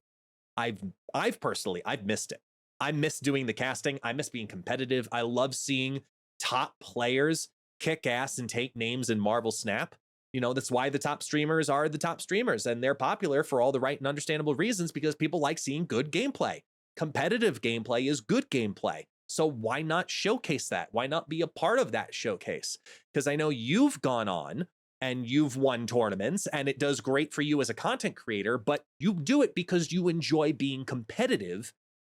Speaker 2: I've personally missed it. I miss doing the casting. I miss being competitive. I love seeing top players kick ass and take names in Marvel Snap. That's why the top streamers are the top streamers, and they're popular for all the right and understandable reasons, because people like seeing good gameplay. Competitive gameplay is good gameplay. So why not showcase that? Why not be a part of that showcase? Because I know you've gone on and you've won tournaments, and it does great for you as a content creator, but you do it because you enjoy being competitive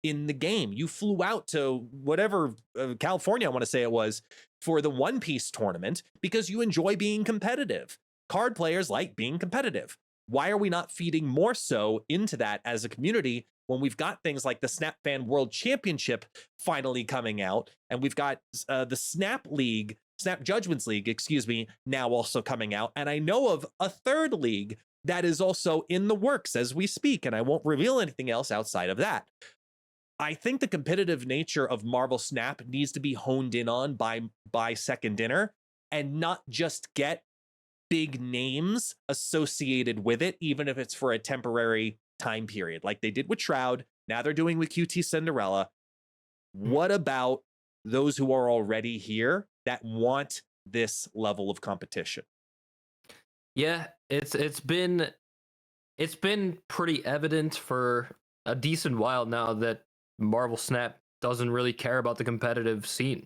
Speaker 2: in the game. You flew out to whatever, California, I want to say it was, for the One Piece tournament because you enjoy being competitive. Card players like being competitive. Why are we not feeding more so into that as a community when we've got things like the Snap Fan World Championship finally coming out, and we've got the Snap Judgments League, now also coming out, and I know of a third league that is also in the works as we speak, and I won't reveal anything else outside of that. I think the competitive nature of Marvel Snap needs to be honed in on by Second Dinner, and not just get big names associated with it, even if it's for a temporary time period, like they did with Shroud, Now they're doing with QT Cinderella. What about those who are already here that want this level of competition?
Speaker 1: Yeah, it's been pretty evident for a decent while now that Marvel Snap doesn't really care about the competitive scene.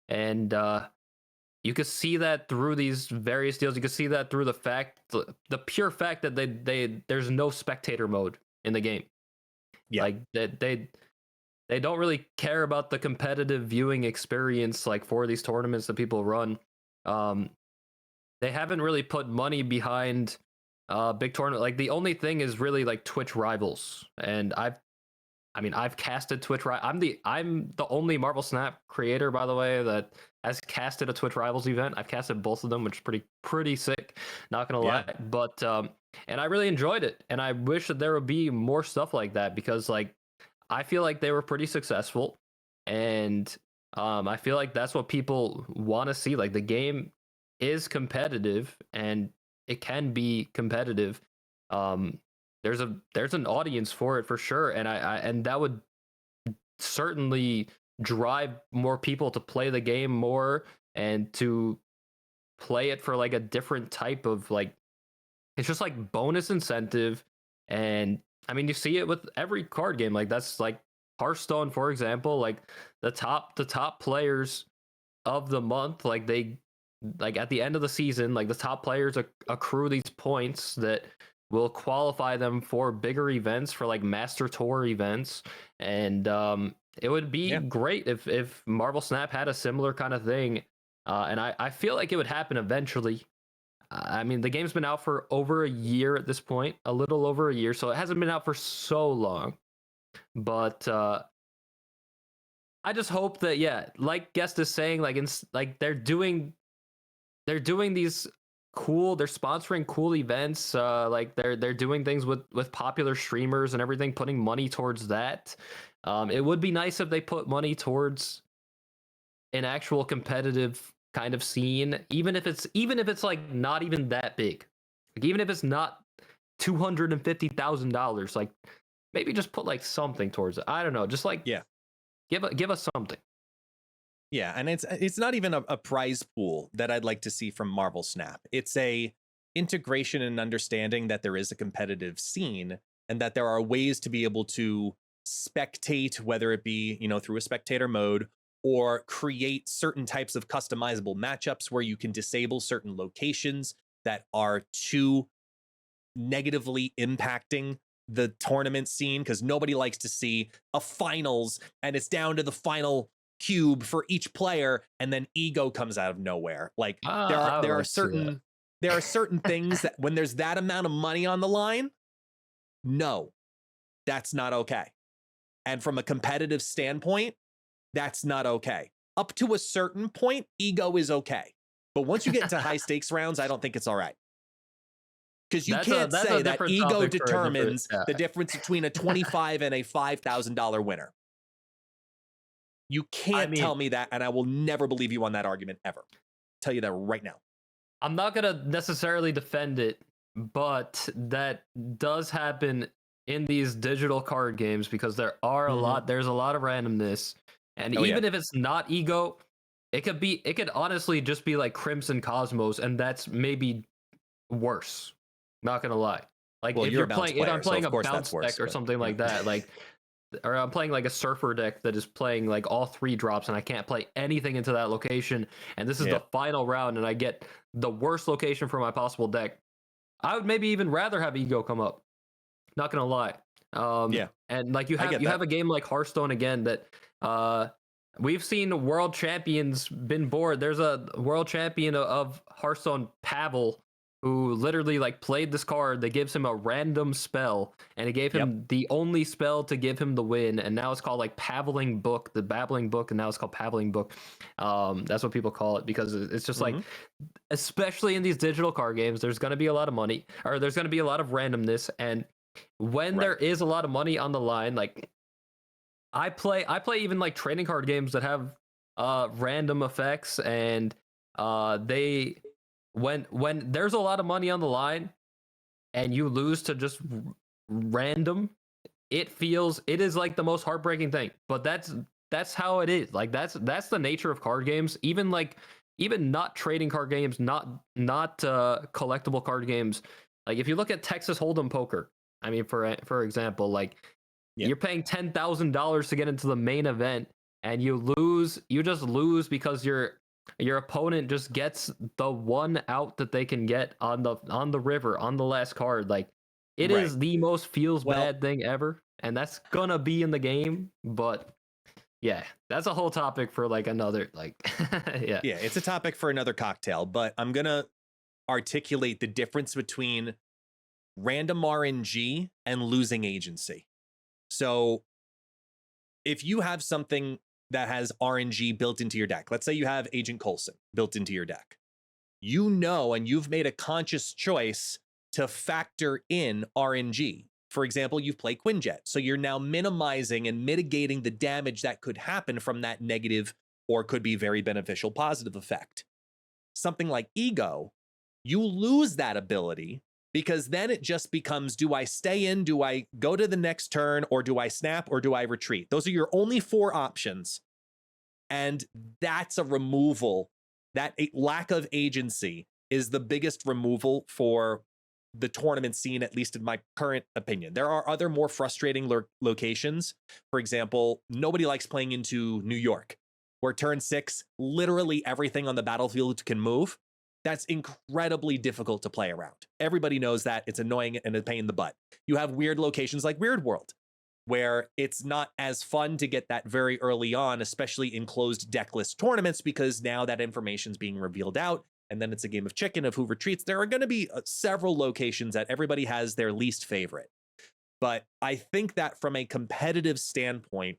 Speaker 1: And you can see that through these various deals. You can see that through the pure fact that there's no spectator mode in the game.
Speaker 2: Yeah.
Speaker 1: Like they don't really care about the competitive viewing experience like for these tournaments that people run. They haven't really put money behind big tournament. Like the only thing is really like Twitch rivals, and I've casted Twitch. I'm the only Marvel Snap creator, by the way, that has casted a Twitch rivals event. I've casted both of them, which is pretty sick. Not gonna lie, but and I really enjoyed it, and I wish that there would be more stuff like that because like I feel like they were pretty successful, and I feel like that's what people want to see. Like the game is competitive, and it can be competitive. There's an audience for it for sure, and and that would certainly drive more people to play the game more and to play it for like a different type of like it's just like bonus incentive. And I mean you see it with every card game, like that's like Hearthstone for example, like the top players of the month, like they like at the end of the season, like the top players accrue these points that will qualify them for bigger events, for like master tour events. And it would be great if Marvel Snap had a similar kind of thing. And I feel like it would happen eventually. I mean, the game's been out for over a year at this point, a little over a year, so it hasn't been out for so long. But I just hope that, yeah, like Guest is saying, like they're doing these cool, they're sponsoring cool events, like they're doing things with popular streamers and everything, putting money towards that. It would be nice if they put money towards an actual competitive kind of scene, even if it's like not even that big, like even if it's not $250,000, like maybe just put like something towards it. I don't know, just like give us something.
Speaker 2: Yeah, and it's not even a prize pool that I'd like to see from Marvel Snap. It's a integration and understanding that there is a competitive scene and that there are ways to be able to spectate, whether it be, through a spectator mode or create certain types of customizable matchups where you can disable certain locations that are too negatively impacting the tournament scene, because nobody likes to see a finals and it's down to the final cube for each player and then ego comes out of nowhere. Like there are certain things that when there's that amount of money on the line, no, that's not okay. And from a competitive standpoint, that's not okay. Up to a certain point, ego is okay. But once you get into high stakes rounds, I don't think it's all right. Because you can't say that ego determines the difference between a $25 and a $5,000 winner. You can't tell me that, and I will never believe you on that argument ever. I'll tell you that right now.
Speaker 1: I'm not gonna necessarily defend it, but that does happen in these digital card games because there's a lot of randomness. And even if it's not ego, it could honestly just be like Crimson Cosmos, and that's maybe worse. Not gonna lie. Like if I'm playing a bounce deck or something like that, like, or I'm playing like a surfer deck that is playing like all 3 drops and I can't play anything into that location, and this is the final round and I get the worst location for my possible deck, I would maybe even rather have ego come up. Not gonna lie. And like you have a game like Hearthstone again that we've seen world champions been bored. There's a world champion of Hearthstone, Pavel, who literally like played this card that gives him a random spell, and it gave him the only spell to give him the win, and now it's called like Paveling Book, the Babbling Book, and now it's called Paveling Book. That's what people call it because it's just like, especially in these digital card games, there's going to be a lot of money, or there's going to be a lot of randomness, and when there is a lot of money on the line, like I play even like trading card games that have random effects, and they when there's a lot of money on the line and you lose to just random, it is like the most heartbreaking thing, but that's how it is. Like that's the nature of card games. Even not trading card games, not collectible card games. Like if you look at Texas Hold'em poker, I mean, for example, like you're paying $10,000 to get into the main event, and you lose. You just lose because your opponent just gets the one out that they can get on the river on the last card. Like it is the most feels bad thing ever, and that's gonna be in the game. But yeah, that's a whole topic for like another yeah.
Speaker 2: Yeah, it's a topic for another cocktail, but I'm gonna articulate the difference between random RNG and losing agency. So if you have something that has RNG built into your deck, let's say you have Agent Coulson built into your deck, you know, and you've made a conscious choice to factor in RNG. For example, you've played Quinjet, so you're now minimizing and mitigating the damage that could happen from that negative or could be very beneficial positive effect. Something like Ego, you lose that ability because then it just becomes, do I stay in, do I go to the next turn, or do I snap, or do I retreat? Those are your only 4 options. And that's a removal. That lack of agency is the biggest removal for the tournament scene, at least in my current opinion. There are other more frustrating locations. For example, nobody likes playing into New York, where turn 6, literally everything on the battlefield can move. That's incredibly difficult to play around. Everybody knows that. It's annoying and a pain in the butt. You have weird locations like Weird World, where it's not as fun to get that very early on, especially in closed decklist tournaments, because now that information's being revealed out, and then it's a game of chicken of who retreats. There are going to be several locations that everybody has their least favorite. But I think that from a competitive standpoint,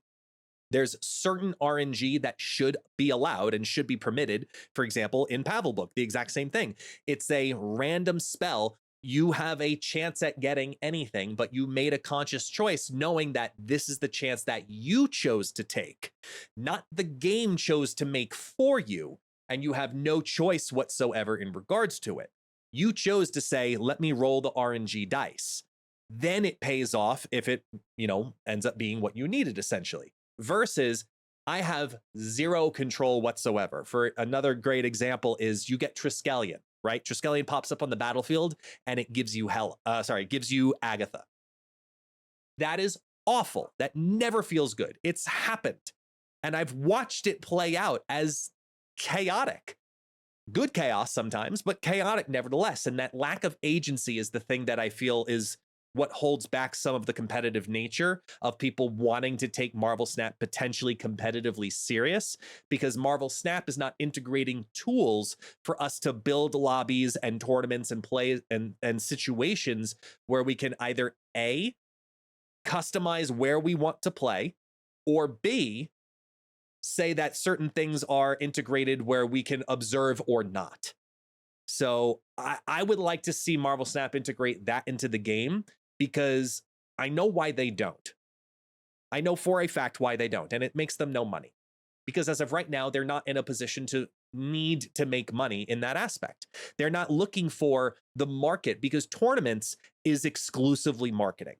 Speaker 2: there's certain RNG that should be allowed and should be permitted. For example, in Pavelbook, the exact same thing. It's a random spell. You have a chance at getting anything, but you made a conscious choice knowing that this is the chance that you chose to take, not the game chose to make for you, and you have no choice whatsoever in regards to it. You chose to say, let me roll the RNG dice. Then it pays off if it, ends up being what you needed, essentially. Versus, I have zero control whatsoever. For another great example is you get Triskelion, right? Triskelion pops up on the battlefield and it gives you it gives you Agatha. That is awful. That never feels good. It's happened. And I've watched it play out as chaotic. Good chaos sometimes, but chaotic nevertheless. And that lack of agency is the thing that I feel is what holds back some of the competitive nature of people wanting to take Marvel Snap potentially competitively serious, because Marvel Snap is not integrating tools for us to build lobbies and tournaments and play and situations where we can either A, customize where we want to play, or B, say that certain things are integrated where we can observe or not. So I would like to see Marvel Snap integrate that into the game, because I know why they don't. I know for a fact why they don't, and it makes them no money. Because as of right now, they're not in a position to need to make money in that aspect. They're not looking for the market, because tournaments is exclusively marketing.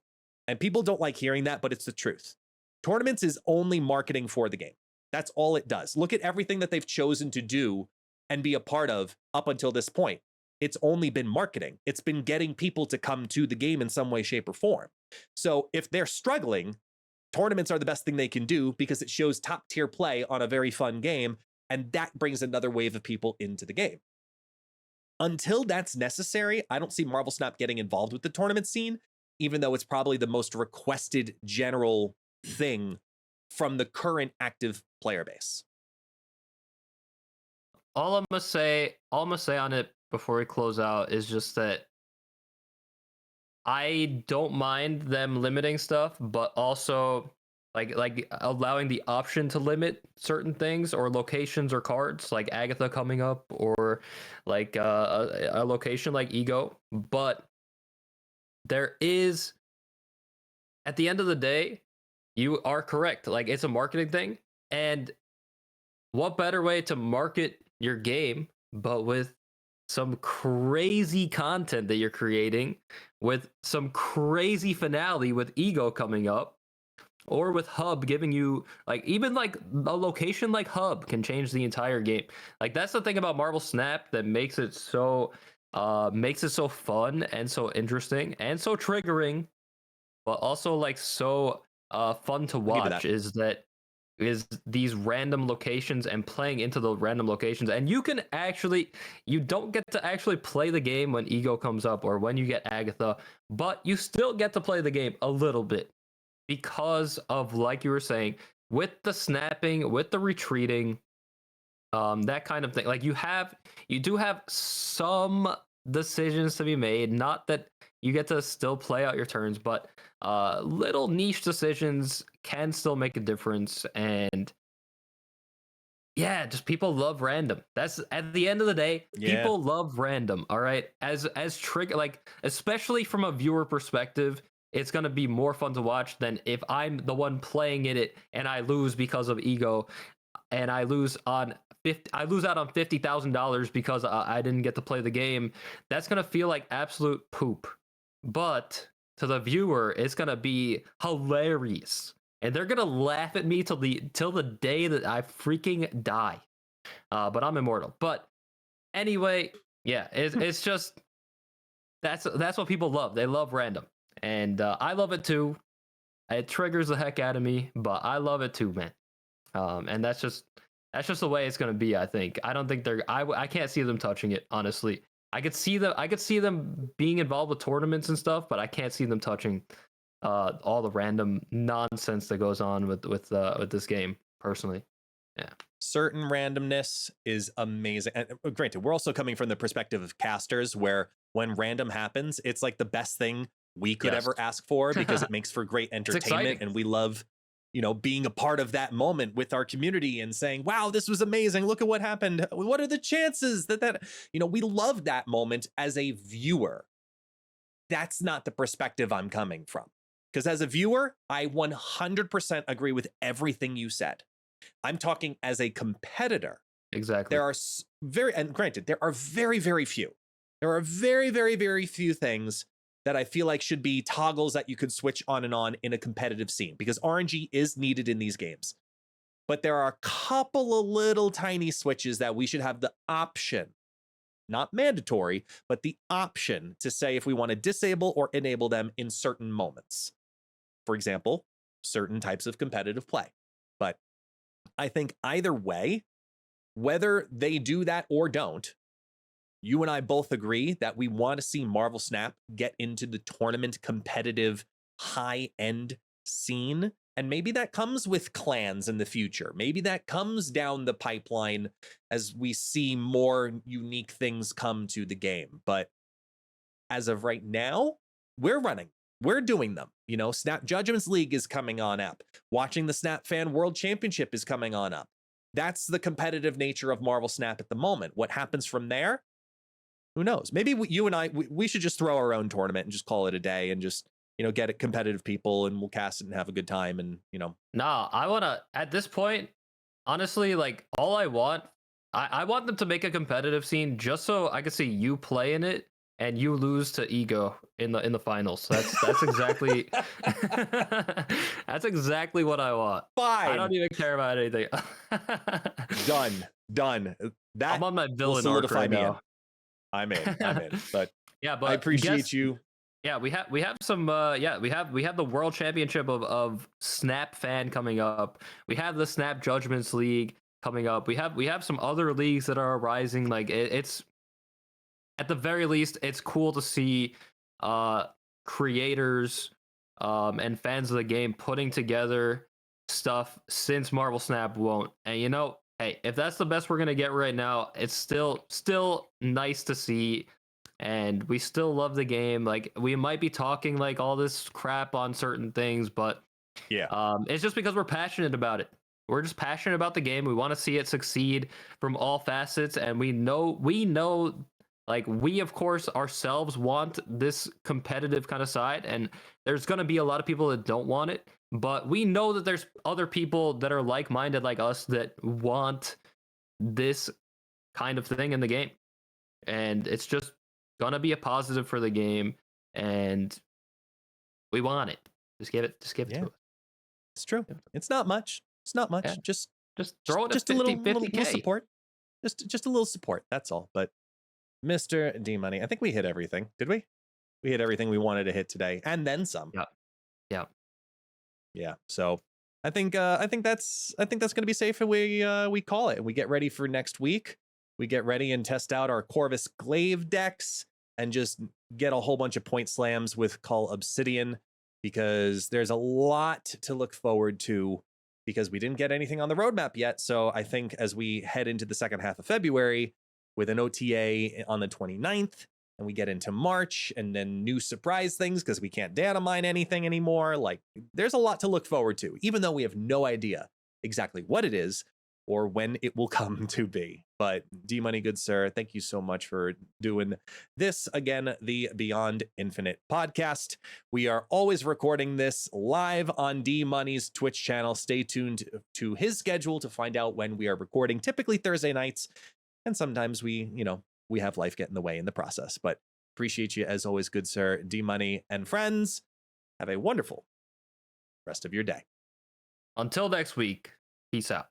Speaker 2: And people don't like hearing that, but it's the truth. Tournaments is only marketing for the game. That's all it does. Look at everything that they've chosen to do and be a part of up until this point. It's only been marketing. It's been getting people to come to the game in some way, shape, or form. So if they're struggling, tournaments are the best thing they can do, because it shows top tier play on a very fun game, and that brings another wave of people into the game. Until that's necessary, I don't see Marvel Snap getting involved with the tournament scene, even though it's probably the most requested general thing from the current active player base.
Speaker 1: All I'm gonna say on it before we close out is just that I don't mind them limiting stuff, but also like allowing the option to limit certain things or locations or cards, like Agatha coming up, or like a location like Ego. But there is, at the end of the day, you are correct. Like, it's a marketing thing, and what better way to market your game but with some crazy content that you're creating with some crazy finale with Ego coming up, or with Hub giving you like even like a location like Hub can change the entire game. Like that's the thing about Marvel Snap that makes it so fun and so interesting and so triggering, but also like so fun to watch is these random locations and playing into the random locations. And you don't get to actually play the game when Ego comes up or when you get Agatha, but you still get to play the game a little bit because of, like you were saying, with the snapping, with the retreating, that kind of thing. Like you do have some decisions to be made. Not that you get to still play out your turns, but little niche decisions can still make a difference. And yeah, just people love random. That's at the end of the day, people love random. All right, as trigger, like especially from a viewer perspective, it's gonna be more fun to watch than if I'm the one playing it and I lose because of Ego, and I lose out on $50,000 because I didn't get to play the game. That's gonna feel like absolute poop. But to the viewer, it's gonna be hilarious, and they're gonna laugh at me till the day that I freaking die. But I'm immortal. But anyway, yeah, it's just that's what people love. They love random, and I love it too. It triggers the heck out of me, but I love it too, man. And that's just the way it's gonna be. I think. I don't think I can't see them touching it, honestly. I could see them being involved with tournaments and stuff, but I can't see them touching all the random nonsense that goes on with this game. Personally, yeah.
Speaker 2: Certain randomness is amazing. And granted, we're also coming from the perspective of casters, where when random happens, it's like the best thing we could ever ask for because it makes for great entertainment, and we love, being a part of that moment with our community and saying, wow, this was amazing. Look at what happened. What are the chances that, we love that moment as a viewer. That's not the perspective I'm coming from. Because as a viewer, I 100% agree with everything you said. I'm talking as a competitor.
Speaker 1: Exactly.
Speaker 2: There are there are very, very few. There are very, very, very few things that I feel like should be toggles that you could switch on and on in a competitive scene, because RNG is needed in these games. But there are a couple of little tiny switches that we should have the option, not mandatory, but the option to say if we want to disable or enable them in certain moments. For example, certain types of competitive play. But I think either way, whether they do that or don't, you and I both agree that we want to see Marvel Snap get into the tournament competitive high-end scene. And maybe that comes with clans in the future. Maybe that comes down the pipeline as we see more unique things come to the game. But as of right now, we're doing them. Snap Judgments League is coming on up. Watching the Snap Fan World Championship is coming on up. That's the competitive nature of Marvel Snap at the moment. What happens from there? Who knows? Maybe you and I, we should just throw our own tournament and just call it a day and just, get it competitive people, and we'll cast it and have a good time. And,
Speaker 1: Nah, I want to, at this point, honestly, like all I want them to make a competitive scene just so I can see you play in it and you lose to Ego in the finals. That's exactly that's exactly what I want.
Speaker 2: Fine.
Speaker 1: I don't even care about anything.
Speaker 2: Done. That
Speaker 1: I'm on my villain arc right now.
Speaker 2: I'm in. But
Speaker 1: yeah, but
Speaker 2: I appreciate you.
Speaker 1: Yeah, we have some we have the World Championship of Snap Fan coming up. We have the Snap Judgments League coming up. We have some other leagues that are arising. Like it's at the very least, it's cool to see creators and fans of the game putting together stuff since Marvel Snap won't. And hey, if that's the best we're gonna get right now, it's still nice to see, and we still love the game. Like we might be talking like all this crap on certain things, but it's just because we're passionate about it. We're just passionate about the game. We want to see it succeed from all facets, and we know like we of course ourselves want this competitive kind of side, and there's going to be a lot of people that don't want it, but we know that there's other people that are like-minded like us that want this kind of thing in the game, and it's just going to be a positive for the game. and we want it. Just give it to us.
Speaker 2: It's true. It's not much. It's not much.
Speaker 1: Yeah.
Speaker 2: Just
Speaker 1: throw it
Speaker 2: just
Speaker 1: at
Speaker 2: a
Speaker 1: 50,
Speaker 2: little
Speaker 1: 50K.
Speaker 2: support. Just a little support. That's all. But Mr. D Money, I think we hit everything. Did we? We hit everything we wanted to hit today, and then some. Yeah. So I think that's going to be safe, and we call it. We get ready for next week. We get ready and test out our Corvus Glaive decks, and just get a whole bunch of point slams with Cull Obsidian, because there's a lot to look forward to, because we didn't get anything on the roadmap yet. So I think as we head into the second half of February with an OTA on the 29th, and we get into March, and then new surprise things because we can't data mine anything anymore, like there's a lot to look forward to, even though we have no idea exactly what it is or when it will come to be. But D Money, good sir, thank you so much for doing this again, the Beyond Infinite podcast. We are always recording this live on D Money's Twitch channel. Stay tuned to his schedule to find out when we are recording, typically Thursday nights. And sometimes we have life get in the way in the process. But appreciate you as always, good sir. D Money and friends, have a wonderful rest of your day.
Speaker 1: Until next week, peace out.